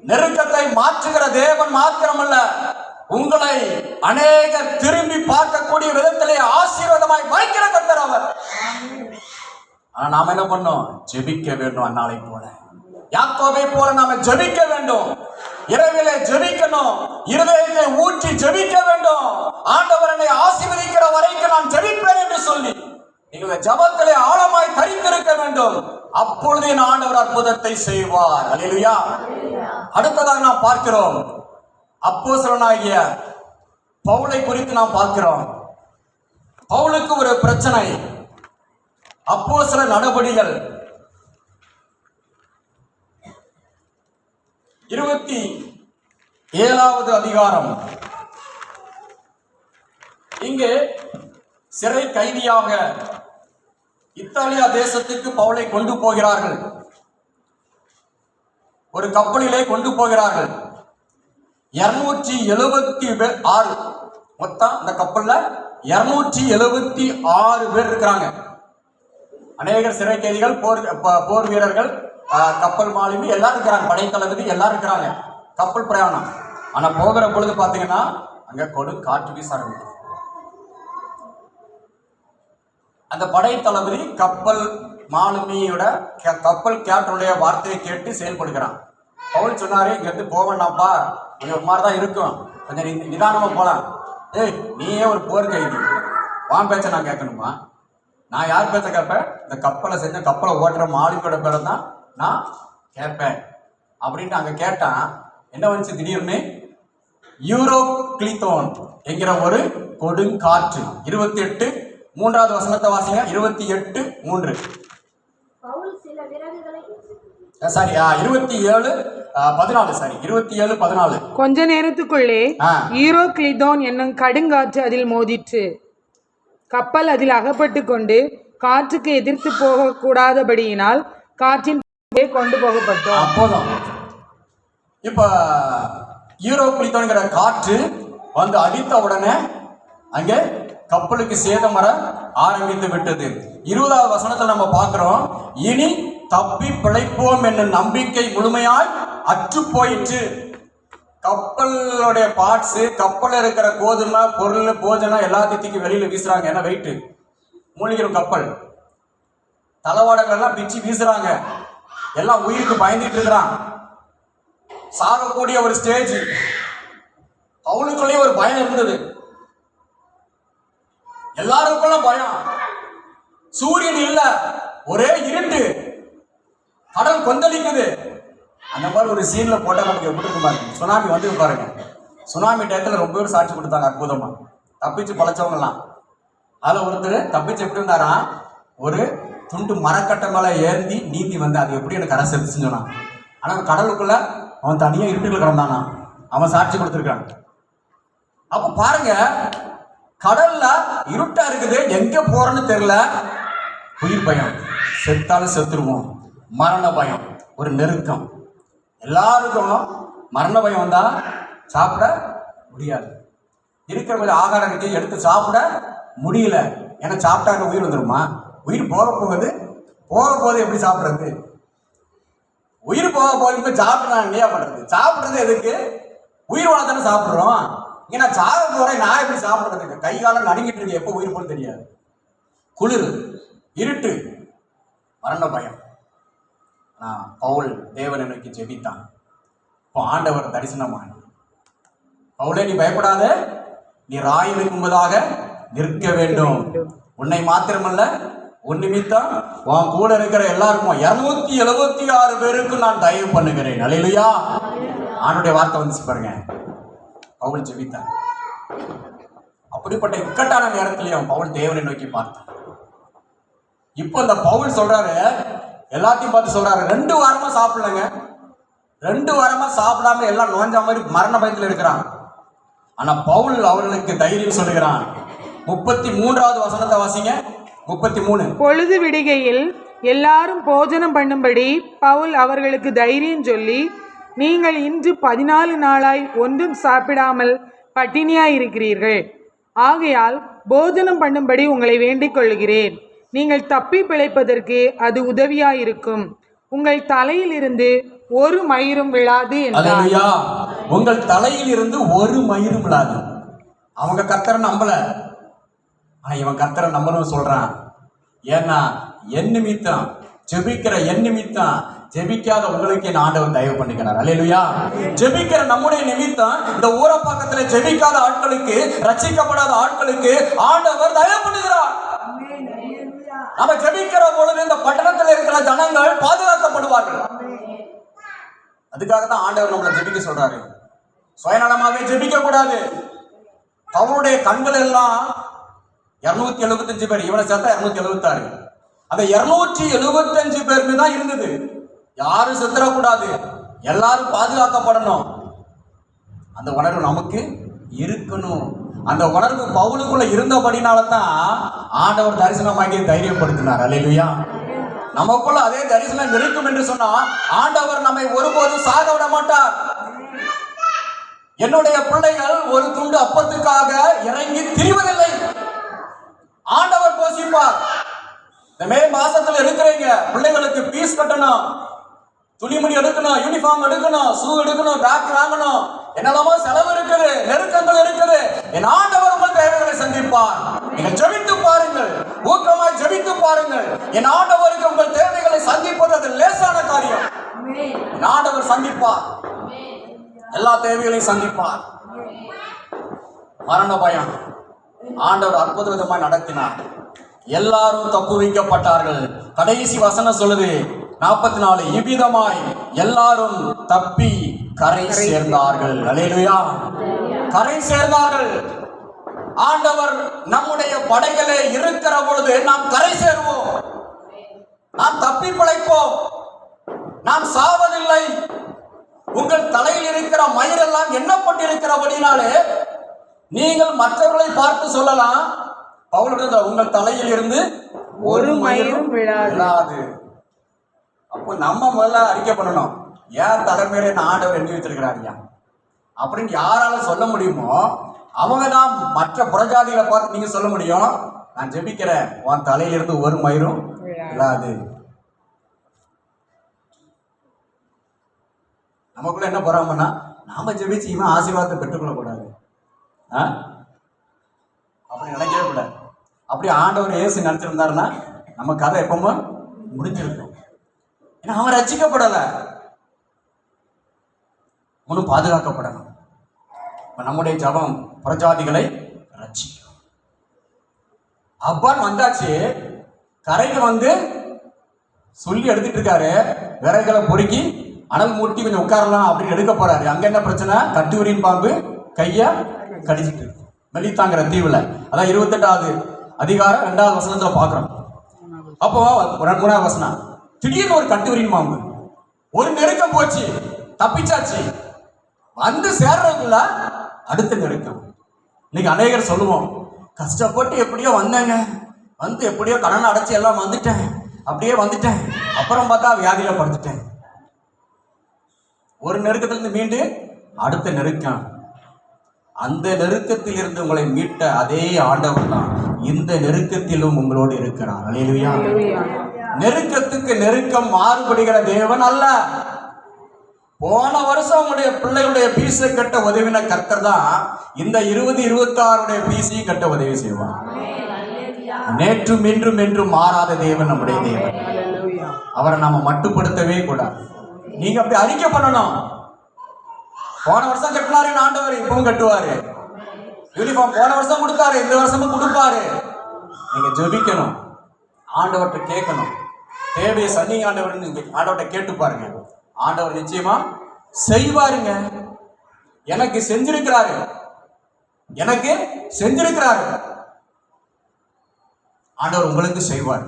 நெருக்கத்தை மாற்றுகிற தேவன் மாத்திரமல்ல, உங்களை அநேகர் திரும்பி பார்க்கக்கூடிய விதத்திலே ஆசீர்வாதமாய் வைக்கிற கர்த்தர் அவர். ஆனா நாம என்ன பண்ணோம்? ஜெபிக்க வேண்டும். அன்னாளை போல, யாக்கோபை போல நாம ஜெபிக்க வேண்டும். இரவிலே ஜெபிக்கணும். இருதயத்தை ஊற்றி ஜெபிக்க வேண்டும். ஆண்டவர் என்னை ஆசீர்வதிக்கிற வரைக்கும் நான் ஜெபிப்பேன் என்று சொல்லி நீங்கள் ஜெபத்திலே ஆழமாய் தரித்திருக்க வேண்டும். அப்பொழுதே ஆண்டவர் அற்புதத்தை செய்வார். அல்லேலூயா. அடுத்ததாக நாம் பார்க்கிறோம், அப்போஸ்தலனாகிய பவுலை குறித்து நாம் பார்க்கிறோம். பவுலுக்கு ஒரு பிரச்சனை. அப்போஸ்தல நடபடிகள் 27வது அதிகாரம். இங்கே சிறை கைதியாக இத்தாலியா தேசத்துக்கு பவுலை கொண்டு போகிறார்கள். ஒரு கப்பலிலே கொண்டு போகிறார்கள். 276 மொத்தம் இந்த கப்பல்ல 276 பேர் இருக்கிறாங்க. அநேகர் சிறை கைதிகள், போர் வீரர்கள், கப்பல் மாலுமி எல்லாரும் இருக்கிறாங்க, படைத்தளபதி எல்லாரும் இருக்கிறாங்க. கப்பல் பிரயாணம். ஆனா போகிற பொழுது பாத்தீங்கன்னா அங்க காற்று வீச ஆரம்பிக்கும். அந்த படைத்தளபதி கப்பல் மாலுமியோட கப்பல் கேப்டனுடைய வார்த்தையை கேட்டு செயல்படுகிறான். பவுல் சொன்னாரு, இங்க இருந்து போவேண்டாம்ப்பா, கொஞ்சம் ஒரு மாதிரிதான் இருக்கும், கொஞ்சம் நிதானமா போலாம். ஏய், நீயே ஒரு போர் கைதி, வான் பேச்ச நான் கேட்கணுமா? நான் யார் பேச்ச கேட்பேன்? இந்த கப்பலை செஞ்ச கப்பலை ஓட்டுற மாலுமியோட பேரை தான் நான் கேட்பேன் அப்படின்ட்டு அங்க கேட்டான். என்ன வந்துச்சு? திடீர்னு யூரோக்ளித்தோன் என்கிற ஒரு கொடுங்காற்று. 28 3வது வசனத்தை வாசிங்க. 28:3. சாரி 27:14. கொஞ்ச நேரத்துக்குள்ளே ஈரோக்ளிதோன் என்னும் கடுங்காற்று அதில் மோதிற்று. கப்பல் அதில் அகப்பட்டு கொண்டு காற்றுக்கு எதிர்த்து போக கூடாதபடியினால் காற்றின் கொண்டு போகப்பட்டோம். போதும். இப்ப ஈரோக்ளிதோன்கிற காற்று வந்து அடித்த உடனே அங்கே கப்பலுக்கு சேதம் வர ஆரம்பித்து விட்டது. 20வது வசனத்தில் நம்ம பார்க்கிறோம், இனி தப்பி பிழைப்போம் என்ற நம்பிக்கை முழுமையாய் அற்று போயிற்று. கப்பலுடைய பார்ட்ஸ், கப்பல் இருக்கிற கோதுமை பொருள் போஜனம் எல்லாத்தையும் தூக்கி வெளியில வீசுறாங்க. ஏன்னா வெயிட்டு மூழ்கிடும் கப்பல். தளவாடங்கள் எல்லாம் பிச்சு வீசுறாங்க. எல்லாம் உயிருக்கு பயந்துட்டு இருக்கிறான். சாகக்கூடிய ஒரு ஸ்டேஜ். அவனுக்குள்ளேயே ஒரு பயம் இருந்தது. எல்லாருக்குள்ள பயம். சூரியன் இல்ல, ஒரே இருட்டு, கடல் கொந்தளிக்குது. அந்த மாதிரி ஒரு சீன்ல போட்டா நமக்கு எப்படி இருக்கும் பாருங்க. சுனாமி வந்து பாருங்க. சுனாமி டயத்துல ரொம்ப பேர் சாட்சி கொடுத்தாங்க அற்புதமா. தப்பிச்சு பழச்சவங்க எல்லாம். அதுல ஒருத்தர் தப்பிச்சு எப்படி இருந்தாராம், ஒரு துண்டு மரக்கட்டை மேல ஏந்தி நீந்தி வந்து அது எப்படி எனக்கு கரை சேர்த்துச்சுன்னு சொன்னான். ஆனா கடலுக்குள்ள அவன் தனியா இருட்டுக்குள்ள கிடந்தானா. அவன் சாட்சி கொடுத்துருக்கான். அப்ப பாருங்க, கடல்ல இருட்டா இருக்குது, எங்க போறன்னு தெரியல. உயிர் பயம், செத்தாலும் செத்துருவோம். மரண பயம், ஒரு நெருக்கம். எல்லாருக்கும் மரண பயம் வந்தா சாப்பிட முடியாது. இருக்கிற கொஞ்சம் ஆகாரம் இருக்கு, எடுத்து சாப்பிட முடியல. ஏன்னா சாப்பிட்டாங்க உயிர் வந்துருமா? உயிர் போக போகுது எப்படி சாப்பிட்றது? உயிர் போக போகுது சாப்பிட்டு நான் என்னையா பண்றது? சாப்பிட்றது எதுக்கு? உயிர் வாழத்தானே சாப்பிட்றோம். ஏன்னா சாக போறேன், நான் எப்படி சாப்பிட்றதுக்கு? கை காலம் நடுங்கிட்டு இருக்கு, எப்போ உயிர் போல தெரியாது. குளிர், இருட்டு, மரண பயம். பவுல் தேவனை நோக்கி ஜெபித்தான். இப்போ ஆண்டவர் தரிசனமான, பவுலே நீ பயப்படாத, நீ ராயனுக்கு முன்பதாக நிற்க வேண்டும். உன்னை மாத்திரமல்ல, உன் நிமித்தம் உன் கூட இருக்கிற எல்லாருக்கும் 276 பேருக்கு நான் தயவு பண்ணுகிறேன். அல்லேலூயா. ஆண்டவருடைய வார்த்தை வந்துச்சு பாருங்க. பவுல் ஜெபித்தான். அப்படிப்பட்ட இக்கட்டான நேரத்திலையும் பவுல் தேவனை நோக்கி பார்த்தான். இப்போ இந்த பவுல் சொல்றாரு, எல்லாத்தையும் பார்த்து சொல்றாரு, 2 வாரமா சாப்பிடலங்க. 2 வாரமா சாப்பிடாம எல்லாம் நோஞ்ச மாதிரி மரண பயத்தில் இருக்கிறான். ஆனா பவுல் அவர்களுக்கு தைரியம் சொல்லுகிறான். 33வது வசனத்தை வாசிங்க. 33. பொழுது விடுகையில் எல்லாரும் போஜனம் பண்ணும்படி பவுல் அவர்களுக்கு தைரியம் சொல்லி, நீங்கள் இன்று 14 நாளாய் ஒன்றும் சாப்பிடாமல் பட்டினியாயிருக்கிறீர்கள். ஆகையால் போஜனம் பண்ணும்படி உங்களை வேண்டிக் கொள்கிறேன். நீங்கள் தப்பி பிழைப்பதற்கு அது உதவியாயிருக்கும். உங்கள் தலையில் இருந்து ஒரு மயிரும் விழாது என்றார். உங்கள் தலையில் இருந்து ஒரு மயிரும் விழாது. அவங்க கர்த்தரை நம்பல, ஆனா இவன் கர்த்தரை நம்பணும் சொல்றான். ஏன்னா என் நிமித்தம் ஜெபிக்கிற, என் நிமித்தம் ஜெபிக்காத உங்களுக்கு என் ஆண்டவர் தயவு பண்ணிக்கிறார். அல்லேலூயா. ஜெபிக்கிற நம்முடைய நிமித்தம் இந்த ஊரப்பாக்கத்துல ஜெபிக்காத ஆட்களுக்கு, ரட்சிக்கப்படாத ஆட்களுக்கு ஆண்டவர் தயவு பண்ணுகிறார். நம்ம ஜெபிக்கிற பொழுது இந்த பட்டணத்தில் இருக்கிற ஜனங்கள் பாதுகாக்கப்படுவார்கள். அதுக்காக தான் ஆண்டவர் நம்மளை ஜெபிக்க சொல்றாரு. சுயநலமாவே ஜெபிக்க கூடாது. அவருடைய கண்கள் எல்லாம் 275 பேர், இவனை சேர்த்தா 276. அந்த 275 பேருமே தான் இருந்தது. யாரும் செத்துறக்கூடாது, எல்லாரும் பாதுகாக்கப்படணும். அந்த உணர்வு நமக்கு இருக்கணும். அந்த உணர்வு பவுலுக்குள்ள இருந்தபடினால தான் ஆண்டவர் தரிசனமாகி தைரியப்படுத்தினார். அல்லேலூயா. நமக்குள்ள அதே தரிசனம் இருக்கும் என்று சொன்னா ஆண்டவர் நம்மை ஒருபோதும் சாக விட மாட்டார். என்னுடைய பிள்ளைகள் ஒரு துண்டு அப்பத்துக்காக இறங்கி திரிவதில்லை. ஆண்டவர் போஷிப்பார். இந்த மே மாசத்துல இருக்கிறீங்க, பிள்ளைகளுக்கு பீஸ் கட்டணும், துணிமணி எடுக்கணும், யூனிஃபார்ம் எடுக்கணும், ஷூ எடுக்கணும், பேக் வாங்கணும், என்னெல்லாமோ செலவு இருக்குது, நெருக்கங்கள் இருக்குது. என் ஆண்டவர் உங்கள் தேவைகளை சந்திப்பார். நீங்கள் ஜெபித்து பாருங்கள், ஊக்கமாய் ஜெபித்து பாருங்கள். என் ஆண்டவருக்கு உங்கள் தேவைகளை சந்திப்பது அது லேசான காரியம். என் ஆண்டவர் சந்திப்பார், எல்லா தேவைகளையும் சந்திப்பார். மரண பயம் ஆண்டவர் அற்புத விதமாய் நடத்தினார். எல்லாரும் தப்பு வைக்கப்பட்டார்கள். கடைசி வசனம் சொல்லுது 44, இவ்விதமாய் எல்லாரும் தப்பி கரை சேர்ந்தார்கள். அல்லேலூயா. கரை சேர்ந்தார்கள். ஆண்டவர் நம்முடைய படைகளே இருக்கிற பொழுது நாம் கரை சேருவோம், நாம் தப்பி பிழைப்போம். நான் சாவதில்லை. உங்கள் தலையில் இருக்கிற மயிரெல்லாம் எண்ணப்பட்டிருக்கிறபடினாலே நீங்கள் மற்றவர்களை பார்த்து சொல்லலாம், பவுலுடைய உங்கள் தலையில் இருந்து ஒரு மயிரும் விழாது. அப்போ நம்ம முதல்ல அறிக்கை பண்ணணும், ஏன் தலைமையில என்ன ஆண்டவர் எண்ணி வச்சிருக்கிறாரியா அப்படின்னு யாரால சொல்ல முடியுமோ அவங்க தான் மற்ற புறஜாதிகளை பார்த்து நீங்க சொல்ல முடியும், நான் ஜெபிக்கிறேன் உன் தலையிலிருந்து ஒரு மயிரும் விழாது. நமக்குள்ள என்ன போறாமன்னா, நாம ஜெபிச்சு இவன் ஆசீர்வாதத்தை பெற்றுக்கொள்ள கூடாது அப்படி நினைக்கவே கூடாது. அப்படி ஆண்டவர் இயேசு நினைச்சிருந்தாருன்னா நம்ம கதை எப்பவுமே முடிஞ்சிருக்கும். ஏன்னா அவன் ரட்சிக்கப்படல, அவனும் பாதுகாக்கப்படணும். நம்முடைய ஜபம் புறஜாதிகளை ரட்சிக்கும். அப்பான்னு வந்தாச்சு, கரைக்கு வந்து சொல்லி எடுத்துட்டு இருக்காரு, விறகுகளை பொறுக்கி அனல் மூட்டி கொஞ்சம் உட்காரலாம் அப்படின்னு எடுக்க போறாரு. அங்க என்ன பிரச்சனை, கட்டுவரின் பாம்பு கைய கடிச்சிட்டு மெலித்தாங்கிற தீவுல. அதான் 28வது அதிகாரம் 2வது வசனத்துல பாக்குறோம். அப்போ 3வது வசனம், திடீர்னு ஒரு கட்டுவரின் பாம்பு, ஒரு நெருக்கம் போச்சு, தப்பிச்சாச்சு. வந்து சேர்றதுக்குள்ள அடுத்த நெருக்கம். இன்னைக்கு அநேகர் சொல்லுவோம், கஷ்டப்பட்டு எப்படியோ வந்தேங்க, வந்து எப்படியோ கடன் அடைச்சி எல்லாம் வந்துட்டேன், அப்படியே வந்துட்டேன், அப்புறம் பார்த்தா வியாதியில படுத்துட்டேன். ஒரு நெருக்கத்திலிருந்து மீண்டு அடுத்த நெருக்கம். அந்த நெருக்கத்தில் இருந்து உங்களை மீட்ட அதே ஆண்டவர் தான் இந்த நெருக்கத்திலும் உங்களோடு இருக்கிறார். அல்லேலூயா. நெருக்கத்துக்கு நெருக்கம் மாறுபடுகிற தேவன் அல்ல. போன வருஷம் உங்களுடைய பிள்ளைகளுடைய பீஸை கட்ட உதவின கர்த்தர் தான் இந்த 2026 பீஸையும் கட்ட உதவி செய்வார். நேற்றும் இன்றும் என்றும் மாறாத தேவன் நம்முடைய தேவன். அவரை நாம மட்டுப்படுத்தவே கூடாது. நீங்க அப்படி அறிக்கை பண்ணணும். போன வருஷம் கட்டினாரு ஆண்டவர், இப்பவும் கட்டுவாரு. யூனிஃபார்ம் போன வருஷம் கொடுத்தாரு, இந்த வருஷமும் கொடுப்பாரு. நீங்க ஜெபிக்கணும், ஆண்டவர்கிட்ட கேட்கணும். தேவையை சனி ஆண்டவர்கிட்ட கேட்டு பாருங்க, ஆண்டவர் நிச்சயமா செய்வாருங்க. எனக்கு செஞ்சிருக்கிறாரு, எனக்கு செஞ்சிருக்கிறாரு. ஆண்டவர் உங்களுக்கு செய்வார்.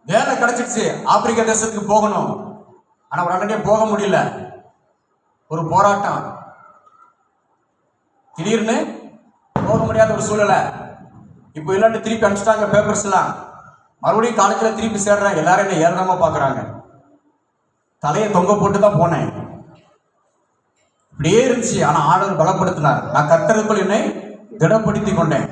வேலை கிடைச்சிடுச்சு, ஆப்பிரிக்கா தேசத்துக்கு போகணும், ஆனா உடனே போக முடியல, ஒரு போராட்டம், திடீர்னு போக முடியாத ஒரு சூழ்நிலை. இப்போ இல்லாட்டி திருப்பி அனுப்பிச்சிட்டாங்க பேப்பர்ஸ் எல்லாம். மறுபடியும் காலேஜில் திருப்பி சேர்றேன், எல்லாரும் என்ன ஏறனமா பார்க்குறாங்க. தலையை தொங்க போட்டு தான் போனேன், இப்படியே இருந்துச்சு. ஆனால் ஆண்டவர் பலப்படுத்தினார். நான் கர்த்தருக்குள் என்னை திடப்படுத்தி கொண்டேன்.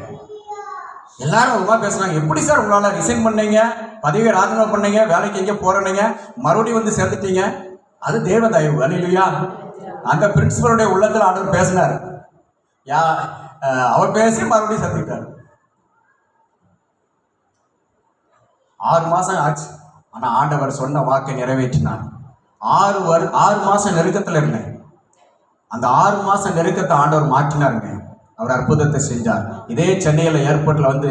எல்லாரும் ஒருமா பேசுனாங்க, எப்படி சார் உங்களால் ரிசைன் பண்ணீங்க, பதவியை ராஜினாமா பண்ணீங்க, வேலைக்கு எங்கே போறீங்க, மறுபடியும் வந்து சேர்ந்துட்டீங்க. அது தேவ தயவு. அல்லேலூயா. அந்த பிரின்சிபலுடைய உள்ளத்தில் ஆண்டவர் பேசினார். அவர் பேசி மறுபடியும் சேர்ந்துட்டார். 6 மாசம் ஆச்சு, ஆனா ஆண்டவர் சொன்ன வாக்கை நிறைவேற்றினார். 6 மாசம் நெருக்கத்தில் இருந்தேன். அந்த 6 மாசம் நெருக்கத்தை ஆண்டவர் மாற்றினாருங்க. அவர் அற்புதத்தை செஞ்சார். இதே சென்னையில் ஏர்போர்ட்ல வந்து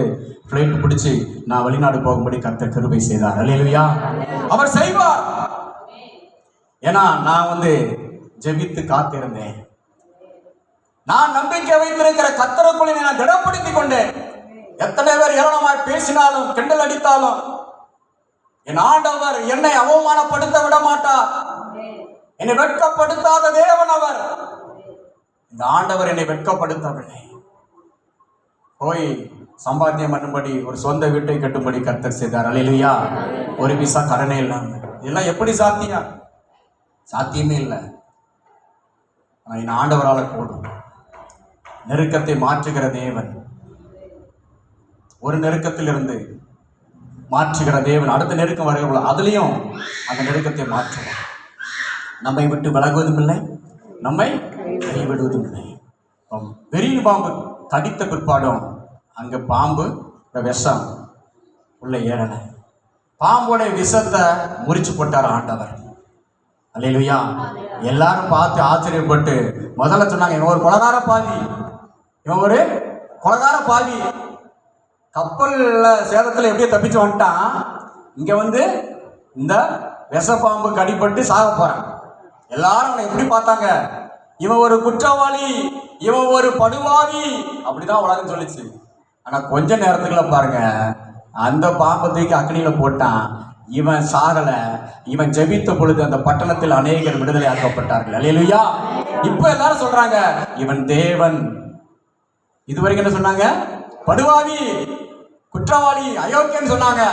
ஃபிளைட் பிடிச்சி நான் வெளிநாடு போகும்படி கர்த்தர் கிருபை செய்தார். அல்லேலூயா. அவர் செய்வார். ஏன்னா நான் வந்து ஜெபித்து காத்திருந்தேன். நான் நம்பிக்கை வைத்திருக்கிற கர்த்தருக்குள்ளே நான் திடப்படுத்தி கொண்டேன். எத்தனை பேர் ஏளனமாய் பேசினாலும் கிண்டல் அடித்தாலும் என் ஆண்டவர் என்னை அவமானப்படுத்த விட மாட்டார். என்னை வெட்கப்படுத்தாத தேவன் அவர். இந்த ஆண்டவர் என்னை வெட்கப்படுத்தவில்லை. போய் சம்பாத்தியம் பண்ணும்படி ஒரு சொந்த வீட்டை கட்டும்படி கர்த்தர் செய்தார். அல்லேலூயா. ஒரு பைசா கடனே இல்லாம. இதெல்லாம் எப்படி சாத்தியம்? சாத்தியமே இல்லை. என் ஆண்டவரால் கூடும். நெருக்கத்தை மாற்றுகிற தேவன். ஒரு நெருக்கத்தில் இருந்து மாற்றுகிற தேவன் அடுத்த நெருக்கம் வருகிற அதுலயும் அந்த நெருக்கத்தை மாற்றுவார். நம்மை விட்டு விலகுவதும் இல்லை, நம்மை கைவிடுவதும் இல்லை. வெறியின் பாம்பு கடித்த பிற்பாடும் அங்க பாம்பு விஷம் உள்ள ஏறலை. பாம்போடைய விஷத்தை முறிச்சு போட்டார் ஆண்டவர். அல்லேலூயா. எல்லாரும் பார்த்து ஆச்சரியப்பட்டு முதல்ல சொன்னாங்க, இவன் ஒரு கொலகார பாவி, இவன் ஒரு கொலகார பாவி. கப்பல்ல சேதத்துல எப்படியோ தப்பிச்சு வந்துட்டான், இங்க வந்து இந்த விஷப்பாம்பு கடிப்பட்டு சாக போறான். எல்லாரும் அவனை எப்படி பார்த்தாங்க, இவன் ஒரு குற்றவாளி, இவன் ஒரு படுவாவி, அப்படிதான் உலகம் சொல்லிச்சு. ஆனா கொஞ்ச நேரத்துக்குள்ள பாருங்க அந்த பாம்பை தூக்கி அக்னியில போட்டான். இவன் சாகல. இவன் ஜெபித்த பொழுது அந்த பட்டணத்தில் அநேகர் விடுதலை ஆக்கப்பட்டார்கள். அல்லேலூயா. இப்ப எல்லாரும் சொல்றாங்க இவன் தேவன். இதுவரைக்கும் என்ன சொன்னாங்க? படுவாவி, குற்றவாளி, அயோக்கியன் சொன்னாங்க.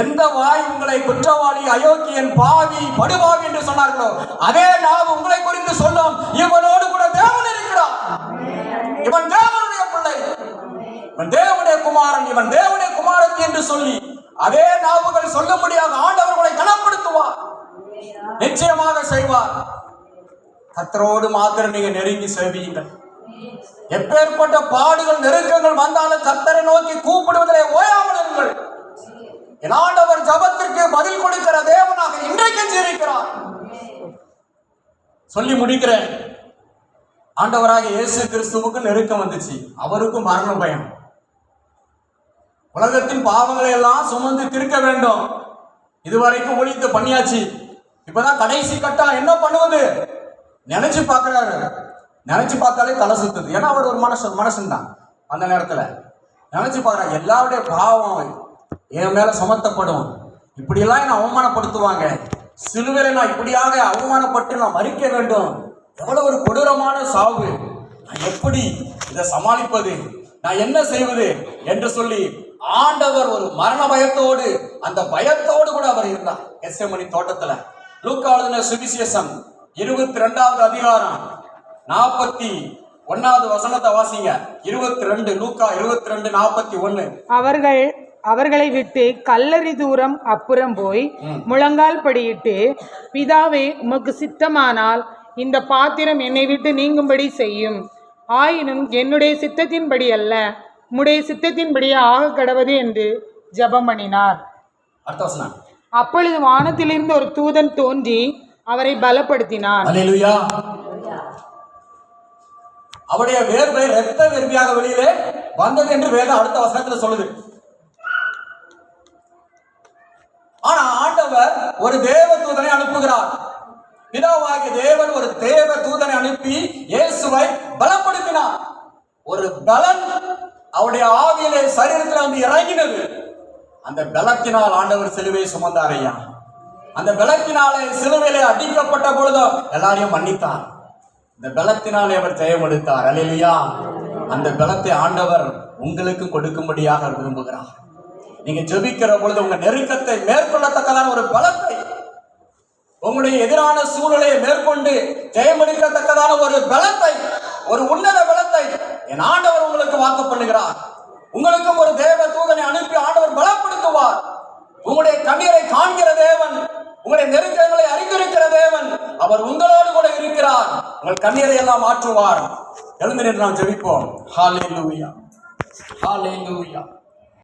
எந்த வாய் உங்களை குற்றவாளி, அயோக்கியன், பாவி, படுபாவி என்று சொன்னார்களோ அதே நாவு உங்களை குறித்து சொல்லும் இவனோடு கூட தேவன் இருக்கிறார். இவன் தேவனுடைய பிள்ளை, இவன் தேவனுடைய குமாரன், இவன் தேவனுடைய குமாரத்தி என்று சொல்லி அதே நாவுகள் சொல்ல முடியாத ஆண்டவர்களை கனப்படுத்துவார், நிச்சயமாக செய்வார். கர்த்தரோடு மாத்திரம் நீங்க நெருங்கி சேவியுங்கள். எப்பேற்பட்ட பாடுகள் நெருக்கங்கள் வந்தாலும் கர்த்தரை நோக்கி கூப்பிடுவதிலே ஓயாமல் இருங்கள். என் ஆண்டவர் ஜபத்திற்கு பதில் கொடுக்கிற தேவனாக இன்றைக்கு ஜீவிக்கிறார். சொல்லி முடிக்கிறேன். ஆண்டவராக இயேசு கிறிஸ்துவுக்கு நெருக்கம் வந்துச்சு. அவருக்கும் மரண பயம். உலகத்தின் பாவங்களை எல்லாம் சுமந்து தீர்க்க வேண்டும். இதுவரைக்கும் ஒழித்து பண்ணியாச்சு. இப்பதான் கடைசி கட்டம். என்ன பண்ணுவது நினைச்சு பார்க்கிறாரு. நினைச்சு பார்த்தாலே தலை சுத்துது. ஏன்னா அவர் ஒரு மனுஷன் தான். அந்த நேரத்துல நினைச்சு பார்க்கறாரு, எல்லாருடைய பாவம் என் மேல சுமத்தப்படும், இப்படியெல்லாம் என்ன அவமானப்படுத்துவாங்க, சிலுவையில நான் இப்படியாக அவமானப்பட்டு நான் மறிக்க வேண்டும், எவ்வளவு ஒரு கொடூரமான சாவு, நான் எப்படி இதை சமாளிப்பது, நான் என்ன செய்வது என்று சொல்லி ஆண்டவர் ஒரு மரண பயத்தோடு, அந்த பயத்தோடு கூட அவர் இருந்தார் கெத்செமனி தோட்டத்துல. லூக்கா எழுதின சுவிசேஷம் 22வது அதிகாரம் 41வது வசனத்தை வாசிங்க. 22 லூக்கா 22:41. அவர்களை விட்டு கல்லறி தூரம் அப்புறம் போய் முழங்கால் படியிட்டு, பிதாவே உமக்கு சித்தமானால் இந்த பாத்திரம் என்னை விட்டு நீங்கும்படி செய்யும், ஆயினும் என்னுடைய சித்தத்தின்படி அல்ல உம்முடைய சித்தத்தின்படியே ஆக கடவது என்று ஜெபம் பண்ணினார். அப்பொழுது வானத்திலிருந்து ஒரு தூதன் தோன்றி அவரை பலப்படுத்தினார். அல்லேலூயா. அவருடைய வேர்வை இரத்த வேர்வையாக வெளியிலே வந்தது என்று வேதம் அடுத்த வசனத்தில் சொல்லுது. ஆனா ஆண்டவர் ஒரு தேவ தூதனை அனுப்புகிறார். பிதாவாகிய தேவன் ஒரு தேவ தூதனை அனுப்பி இயேசுவை பலப்படுத்தினார். ஒரு பலன் அவருடைய ஆவியிலே சரீரத்தில் வந்து இறங்கினது. அந்த பலத்தினால் ஆண்டவர் சிலுவையை சுமந்தார் ஐயா. அந்த பலத்தினாலே சிலுவையிலே அடிக்கப்பட்ட பொழுது எல்லாரையும் மன்னித்தார். இந்த பலத்தினாலே அவர் ஜெயம் எடுத்தார். அல்லேலூயா. அந்த பலத்தை ஆண்டவர் உங்களுக்கு கொடுக்கும்படியாக விரும்புகிறார். நீங்க ஜெபிக்கிற பொழுது உங்க நெருக்கத்தை மேற்கொள்ளத்தக்கதான ஒரு பலத்தை, உங்களுடைய எதிரான சூழலை மேற்கொண்டு ஜெயமெடுக்கத்தக்கதான ஒரு பலத்தை, ஒரு உன்னத பலத்தை என் ஆண்டவர் உங்களுக்கு வாக்கு பண்ணுகிறார். உங்களுக்கும் ஒரு தேவ தூதனை அனுப்பி ஆண்டவர் பலப்படுத்துவார். உங்களுடைய கண்ணீரை காண்கிற தேவன், உங்களுடைய நெருக்கங்களை அறிந்திருக்கிற தேவன், அவர் உங்களோடு கூட இருக்கிறார். உங்கள் கண்ணீரை எல்லாம் மாற்றுவார். எழுந்து நின்று நாம் ஜெபிப்போம். ஹல்லேலூயா, ஹல்லேலூயா.